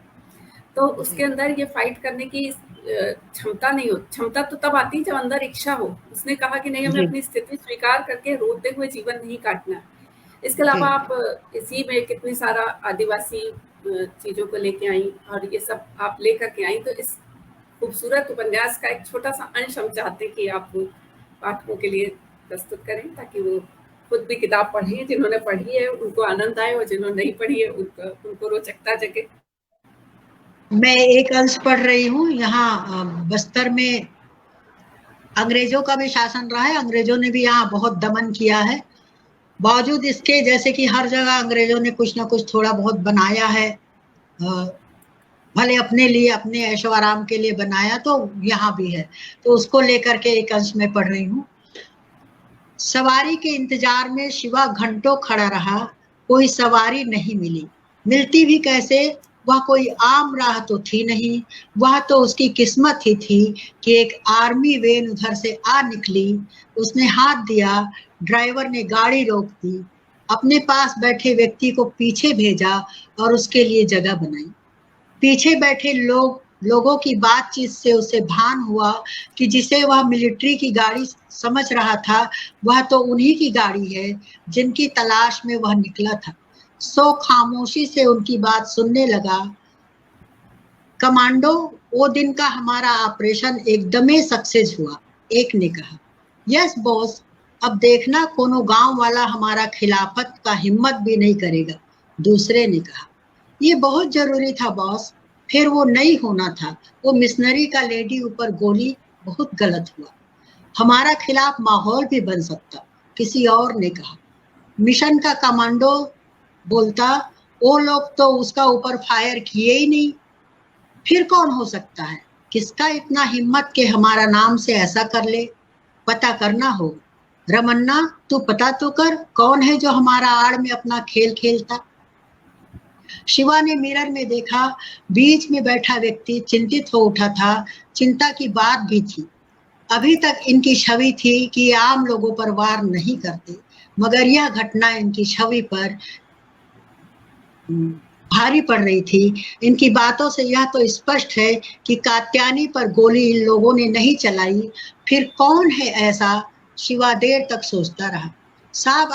S2: तो उसके अंदर ये फाइट करने की क्षमता नहीं होती। क्षमता तो तब आती जब अंदर इच्छा हो। उसने कहा कि नहीं, हमें अपनी स्थिति स्वीकार करके रोते हुए जीवन नहीं काटना। इसके अलावा आप इसी में कितनी सारा आदिवासी चीजों को लेके आई और ये सब आप लेकर के आई। तो इस खूबसूरत उपन्यास का एक छोटा सा अंश हम चाहते हैं कि आप पाठकों के लिए प्रस्तुत करें, ताकि वो खुद भी किताब पढ़ें, जिन्होंने पढ़ी है उनको आनंद आए और जिन्होंने नहीं पढ़ी है उनको रोचकता जगे।
S3: मैं एक अंश पढ़ रही हूँ। यहाँ बस्तर में अंग्रेजों का भी शासन रहा है, अंग्रेजों ने भी यहाँ बहुत दमन किया है। बावजूद इसके, जैसे कि हर जगह अंग्रेजों ने कुछ ना कुछ थोड़ा बहुत बनाया है, भले अपने लिए, अपने ऐशो आराम के लिए बनाया, तो यहाँ भी है। तो उसको लेकर के एक अंश में पढ़ रही हूँ। सवारी के इंतजार में शिवा घंटों खड़ा रहा, कोई सवारी नहीं मिली। मिलती भी कैसे, वह कोई आम राह तो थी नहीं, वह तो उसकी किस्मत ही थी कि एक आर्मी वैन उधर से आ निकली। उसने हाथ दिया, ड्राइवर ने गाड़ी रोक दी, अपने पास बैठे व्यक्ति को पीछे भेजा और उसके लिए जगह बनाई। पीछे बैठे लोगों की बातचीत से उसे भान हुआ कि जिसे वह मिलिट्री की गाड़ी समझ रहा था, वह तो उन्हीं की गाड़ी है जिनकी तलाश में वह निकला था। सो खामोशी से उनकी बात सुनने लगा। कमांडो, वो दिन का हमारा ऑपरेशन एकदम सक्सेस हुआ, एक ने कहा। यस बॉस, अब देखना कोनो गांव वाला हमारा खिलाफत का हिम्मत भी नहीं करेगा, दूसरे ने कहा। ये बहुत जरूरी था बॉस, फिर वो नहीं होना था। वो मिशनरी का लेडी ऊपर गोली, बहुत गलत हुआ। हमारा खिलाफ माहौल भी बन सकता, किसी और ने कहा। मिशन का कमांडो बोलता, वो लोग तो उसका ऊपर फायर किए ही नहीं, फिर कौन हो सकता है? किसका इतना हिम्मत के हमारा नाम से ऐसा कर ले? पता करना होगा। रमन्ना, तू पता तो कर, कौन है जो हमारा आड़ में अपना खेल खेलता? शिवा ने मिरर में देखा, बीच में बैठा व्यक्ति चिंतित हो उठा था। चिंता की बात भी थी। अभी तक इनकी छवि थी कि आम लोगों पर वार नहीं करते, मगर यह घटना इनकी छवि पर भारी पड़ रही थी। इनकी बातों से यह तो स्पष्ट है कि कात्यायनी पर गोली इन लोगों ने नहीं चलाई। फिर कौन है ऐसा शिवा देर तक सोचता रहा। साहब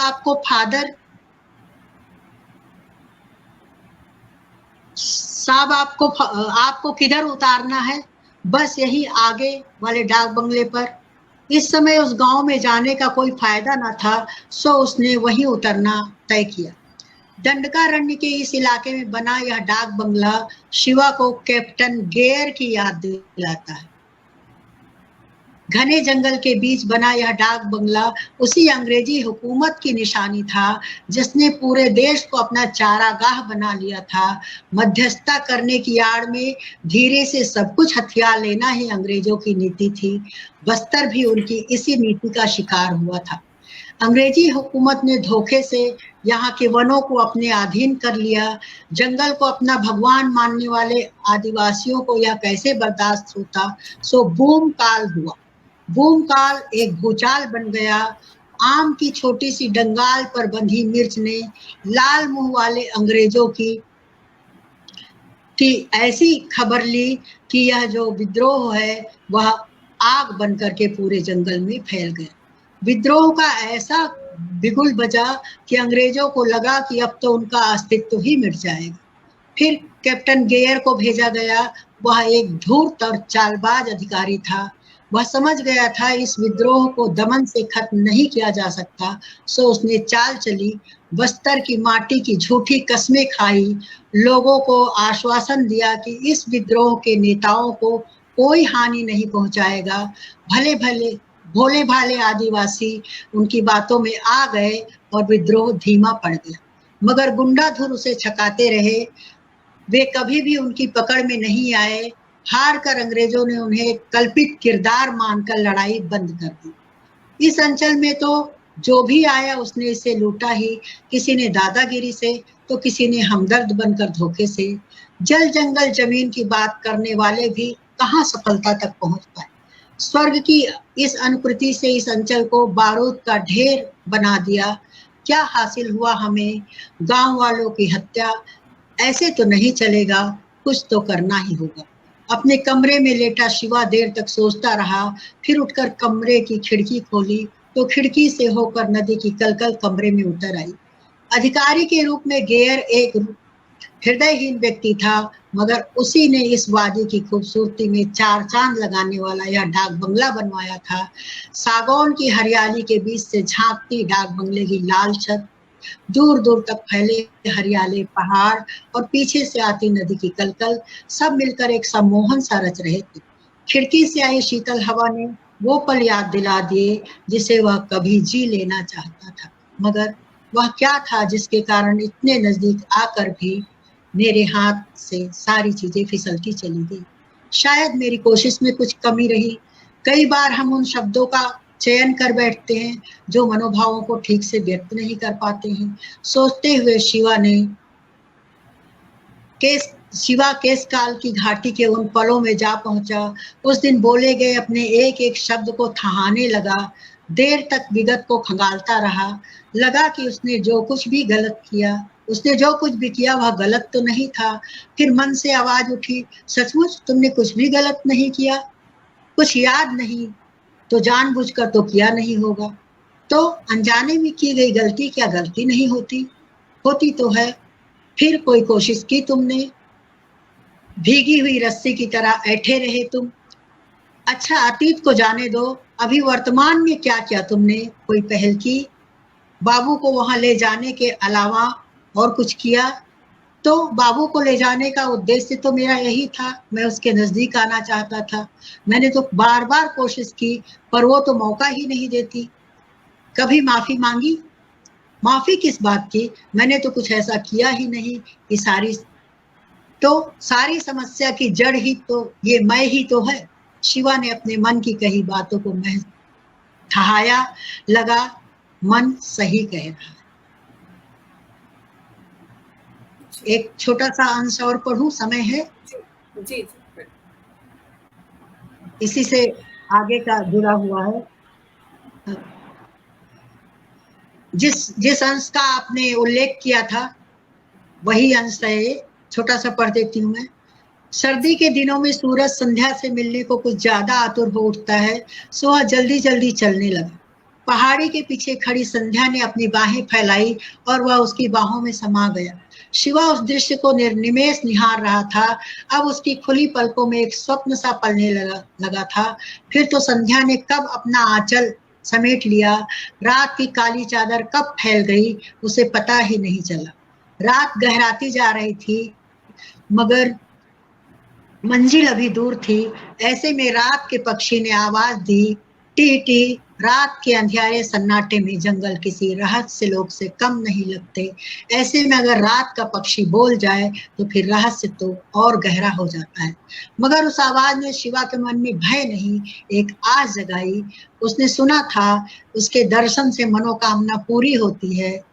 S3: आपको किधर उतारना है? बस यही आगे वाले डाक बंगले पर। इस समय उस गांव में जाने का कोई फायदा न था, सो उसने वहीं उतरना तय किया। दंडकारण्य के इस इलाके में बना यह डाक बंगला शिवा को कैप्टन गेयर की याद दिलाता है। घने जंगल के बीच बना यह डाक बंगला उसी अंग्रेजी हुकूमत की निशानी था जिसने पूरे देश को अपना चारागाह बना लिया था। मध्यस्थता करने की आड़ में धीरे से सब कुछ हथियार लेना ही अंग्रेजों की नीति थी। बस्तर भी उनकी इसी नीति का शिकार हुआ था। अंग्रेजी हुकूमत ने धोखे से यहाँ के वनों को अपने अधीन कर लिया। जंगल को अपना भगवान मानने वाले आदिवासियों को यह कैसे बर्दाश्त होता। सो बूम काल हुआ। बूम काल एक भूचाल बन गया। आम की छोटी सी डंगाल पर बंधी मिर्च ने लाल मुंह वाले अंग्रेजों की ऐसी खबर ली कि यह जो विद्रोह है वह आग बन करके पूरे जंगल में फैल गया। विद्रोह का ऐसा बिगुल बजा कि अंग्रेजों को लगा कि अब तो उनका अस्तित्व ही मिट जाएगा। फिर कैप्टन गेयर को भेजा गया। वह एक धूर्त और चालबाज अधिकारी था। वह समझ गया था इस विद्रोह को दमन से खत्म नहीं किया जा सकता, सो उसने चाल चली। बस्तर की माटी की झूठी कस्में खाई, लोगों को आश्वासन दिया कि इस विद्रोह के नेताओं को कोई हानि नहीं पहुंचाएगा। भोले भाले आदिवासी उनकी बातों में आ गए और विद्रोह धीमा पड़ गया। मगर गुंडाधुर उसे छकाते रहे। वे कभी भी उनकी पकड़ में नहीं आए। हार कर अंग्रेजों ने उन्हें कल्पित किरदार मानकर लड़ाई बंद कर दी। इस अंचल में तो जो भी आया उसने इसे लूटा ही। किसी ने दादागिरी से तो किसी ने हमदर्द बनकर धोखे से। जल जंगल जमीन की बात करने वाले भी कहाँ सफलता तक पहुंच पाए। स्वर्ग की इस अनुकृति से इस अंचल को बारूद का ढेर बना दिया। क्या हासिल हुआ हमें? गांव वालों की हत्या। ऐसे तो नहीं चलेगा, कुछ तो करना ही होगा। अपने कमरे में लेटा शिवा देर तक सोचता रहा। फिर उठकर कमरे की खिड़की खोली तो खिड़की से होकर नदी की कलकल कमरे में उतर आई। अधिकारी के रूप में गेयर एक हृदयहीन व्यक्ति था, मगर उसी ने इस वादी की खूबसूरती में चार चांद लगाने वाला यह डाक बंगला बनवाया था। सागौन की हरियाली के बीच से झांकती डाक बंगले की लाल छत, दूर दूर तक फैले हरियाले पहाड़ और पीछे से आती नदी की कलकल, सब मिलकर एक सम्मोहन सा रच रहे थे। खिड़की से आई शीतल हवा ने वो पल याद दिला दिए जिसे वह कभी जी लेना चाहता था। मगर वह क्या था जिसके कारण इतने नजदीक आकर भी मेरे हाथ से सारी चीजें फिसलती चली गई। शायद मेरी कोशिश में कुछ कमी रही। कई बार हम उन शब्दों का चयन कर बैठते हैं जो मनोभावों को ठीक से व्यक्त नहीं कर पाते हैं। सोचते हुए शिवा केस काल की घाटी के उन पलों में जा पहुंचा। उस दिन बोले गए अपने एक एक शब्द को थहाने लगा। देर तक विगत को खंगालता रहा। लगा कि उसने जो कुछ भी किया वह गलत तो नहीं था। फिर मन से आवाज उठी, सचमुच तुमने कुछ भी गलत नहीं किया? कुछ याद नहीं तो जानबूझकर तो किया नहीं होगा। तो अनजाने में की गई गलती क्या गलती नहीं होती? होती तो है। फिर कोई कोशिश की तुमने? भीगी हुई रस्सी की तरह ऐठे रहे तुम। अच्छा, अतीत को जाने दो, अभी वर्तमान में क्या क्या तुमने कोई पहल की? बाबू को वहां ले जाने के अलावा और कुछ किया? तो बाबू को ले जाने का उद्देश्य तो मेरा यही था। मैं उसके नजदीक आना चाहता था। मैंने तो बार बार कोशिश की पर वो तो मौका ही नहीं देती। कभी माफी मांगी? माफी किस बात की? मैंने तो कुछ ऐसा किया ही नहीं। कि सारी समस्या की जड़ ही तो ये मैं ही तो है। शिवा ने अपने मन की कही बातों को ठहाया। लगा मन सही कह रहा है। एक छोटा सा अंश और पढ़ूं, समय है?
S2: जी।
S3: इसी से आगे का जुड़ा हुआ है। जिस अंश का आपने उल्लेख किया था वही अंश है। छोटा सा पढ़ देती हूँ मैं। सर्दी के दिनों में सूरज संध्या से मिलने को कुछ ज्यादा आतुर हो उठता है, सो वह जल्दी जल्दी चलने लगा। पहाड़ी के पीछे खड़ी संध्या ने अपनी बाहें फैलाई और वह उसकी बाहों में समा गया। शिवा उस दृश्य को निर्निमेष निहार रहा था। अब उसकी खुली पलकों में एक स्वप्न सा पलने लगा था। फिर तो संध्या ने कब अपना आंचल समेट लिया, रात की काली चादर कब फैल गई, उसे पता ही नहीं चला। रात गहराती जा रही थी, मगर मंजिल अभी दूर थी। ऐसे में रात के पक्षी ने आवाज दी, टी टी। रात के अंधियारे सन्नाटे में जंगल किसी रहस्य लोक से कम नहीं लगते। ऐसे में अगर रात का पक्षी बोल जाए तो फिर रहस्य तो और गहरा हो जाता है। मगर उस आवाज ने शिवा के मन में भय नहीं, एक आस जगाई। उसने सुना था उसके दर्शन से मनोकामना पूरी होती है।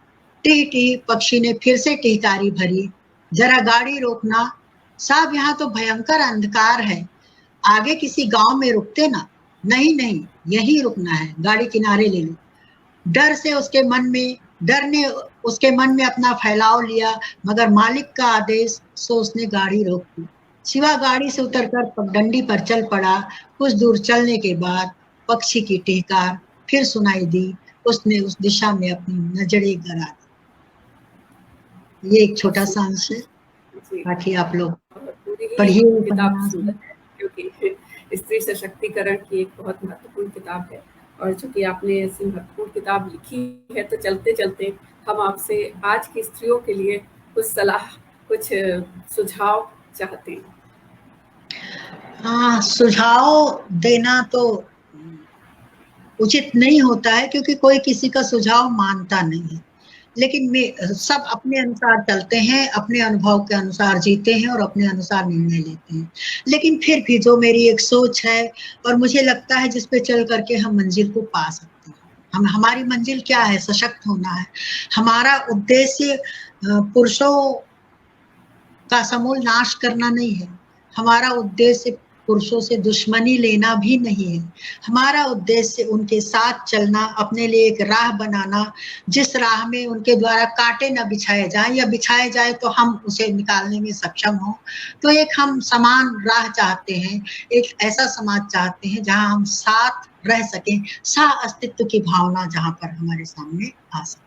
S3: टी टी पक्षी ने फिर से टीकारी भरी। जरा गाड़ी रोकना साहब, यहाँ तो भयंकर अंधकार है, आगे किसी गांव में रुकते ना। नहीं नहीं, यही रुकना है, गाड़ी किनारे ले लो। डर ने उसके मन में अपना फैलाव लिया, मगर मालिक का आदेश, सो उसने गाड़ी रोक दी। शिवा गाड़ी से उतरकर पगडंडी पर चल पड़ा। कुछ दूर चलने के बाद पक्षी की टिहकार फिर सुनाई दी। उसने उस दिशा में अपनी नजरें गड़ा दी। ये एक छोटा सा अंश है, बाकी आप लोग पढ़िए।
S2: किताब सुंदर है, क्योंकि स्त्री सशक्तिकरण की एक बहुत महत्वपूर्ण किताब है, और चूंकि आपने ऐसी महत्वपूर्ण किताब लिखी है तो चलते चलते हम आपसे आज की स्त्रियों के लिए कुछ सलाह, कुछ सुझाव चाहते हैं।
S3: हाँ, सुझाव देना तो उचित नहीं होता है, क्योंकि कोई किसी का सुझाव मानता नहीं है। लेकिन सब अपने अनुसार चलते हैं, अपने अनुभव के अनुसार जीते हैं और अपने अनुसार निर्णय लेते हैं। लेकिन फिर भी जो मेरी एक सोच है और मुझे लगता है जिस पे चल करके हम मंजिल को पा सकते हैं। हमारी मंजिल क्या है? सशक्त होना है। हमारा उद्देश्य पुरुषों का समूल नाश करना नहीं है। हमारा उद्देश्य पुरुषों से दुश्मनी लेना भी नहीं है। हमारा उद्देश्य उनके साथ चलना, अपने लिए एक राह बनाना, जिस राह में उनके द्वारा कांटे न बिछाए जाएं, या बिछाए जाए तो हम उसे निकालने में सक्षम हो। तो एक हम समान राह चाहते हैं, एक ऐसा समाज चाहते हैं जहां हम साथ रह सकें, सह अस्तित्व की भावना जहां पर हमारे सामने आ सके।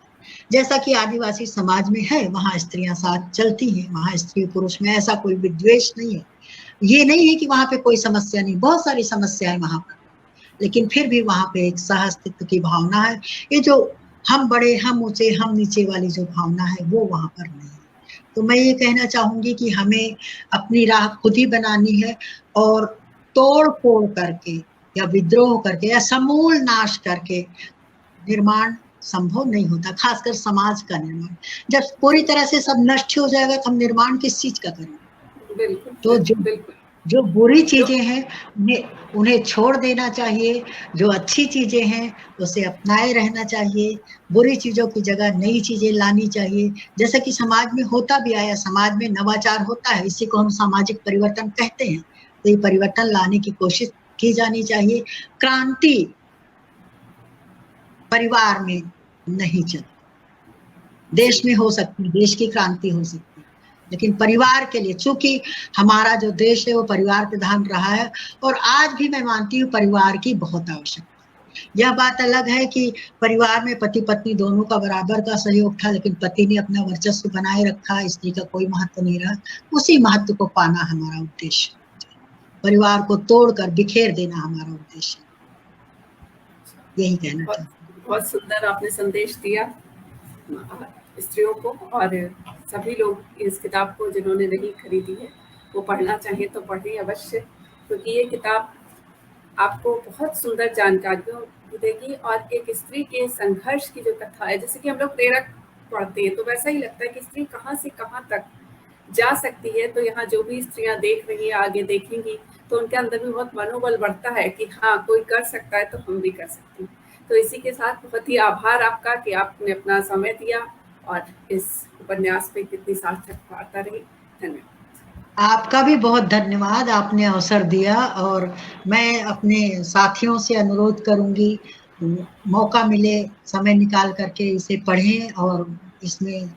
S3: जैसा कि आदिवासी समाज में है, वहां स्त्रियां साथ चलती हैं, वहां स्त्री पुरुष में ऐसा कोई विद्वेष नहीं है। ये नहीं है कि वहां पे कोई समस्या नहीं, बहुत सारी समस्या है वहां पर, लेकिन फिर भी वहां पे एक सह अस्तित्व की भावना है। ये जो हम बड़े, हम ऊंचे, हम नीचे वाली जो भावना है वो वहां पर नहीं है। तो मैं ये कहना चाहूंगी कि हमें अपनी राह खुद ही बनानी है, और तोड़ फोड़ करके या विद्रोह करके या समूल नाश करके निर्माण संभव नहीं होता, खासकर समाज का निर्माण। जब पूरी तरह से सब नष्ट हो जाएगा तो हम निर्माण किस चीज का करेंगे? तो जो बुरी चीजें हैं उन्हें छोड़ देना चाहिए, जो अच्छी चीजें हैं उसे अपनाए रहना चाहिए। बुरी चीजों की जगह नई चीजें लानी चाहिए, जैसा कि समाज में होता भी आया। समाज में नवाचार होता है, इसी को हम सामाजिक परिवर्तन कहते हैं। तो ये परिवर्तन लाने की कोशिश की जानी चाहिए। क्रांति परिवार में नहीं चलती, देश में हो सकती, देश की क्रांति हो सकती, लेकिन परिवार के लिए, चूंकि हमारा जो देश है वो परिवार प्रधान रहा है, और आज भी मैं मानती हूँ परिवार की बहुत आवश्यकता है। यह बात अलग है कि परिवार में पति पत्नी दोनों का बराबर का सहयोग था, लेकिन पति ने अपना वर्चस्व बनाए रखा, स्त्री का कोई महत्व नहीं रहा। उसी महत्व को पाना हमारा उद्देश्य, परिवार को तोड़कर बिखेर देना हमारा उद्देश्य, यही कहना चाहती हूँ।
S2: बहुत सुंदर आपने संदेश दिया स्त्रियों को, और सभी लोग इस किताब को जिन्होंने नहीं खरीदी है वो पढ़ना चाहें तो पढ़ें अवश्य, क्योंकि ये किताब आपको बहुत सुंदर जानकारियों देगी। और एक स्त्री के संघर्ष की जो कथा है, जैसे कि हम लोग प्रेरक पढ़ते हैं तो वैसा ही लगता है कि स्त्री कहाँ से कहाँ तक जा सकती है। तो यहाँ जो भी स्त्रियां देख रही हैं, आगे देखेंगी, तो उनके अंदर भी बहुत मनोबल बढ़ता है कि हाँ, कोई कर सकता है तो हम भी कर सकते हैं। तो इसी के साथ बहुत ही आभार आपका कि आपने अपना समय दिया और इस उपन्यास पे कितनी सार्थक वार्ता रही। धन्यवाद।
S3: आपका भी बहुत धन्यवाद, आपने अवसर दिया। और मैं अपने साथियों से अनुरोध करूंगी, मौका मिले समय निकाल करके इसे पढ़ें, और इसमें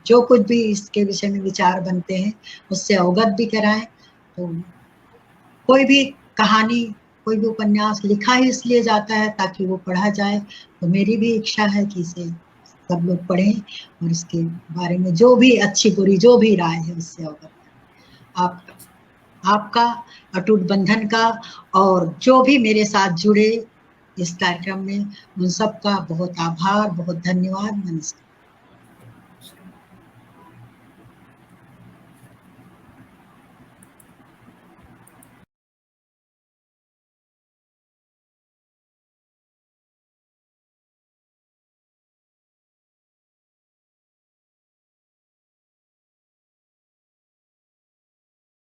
S3: जो कुछ भी इसके विषय में विचार बनते हैं उससे अवगत भी कराएं। तो कोई भी कहानी, कोई भी उपन्यास लिखा ही इसलिए जाता है ताकि वो पढ़ा जाए। तो मेरी भी इच्छा है कि इसे सब लोग पढ़ें और इसके बारे में जो भी अच्छी बुरी जो भी राय है उससे अवगत करें। आपका अटूट बंधन का और जो भी मेरे साथ जुड़े इस कार्यक्रम में उन सबका बहुत आभार, बहुत धन्यवाद, नमस्कार।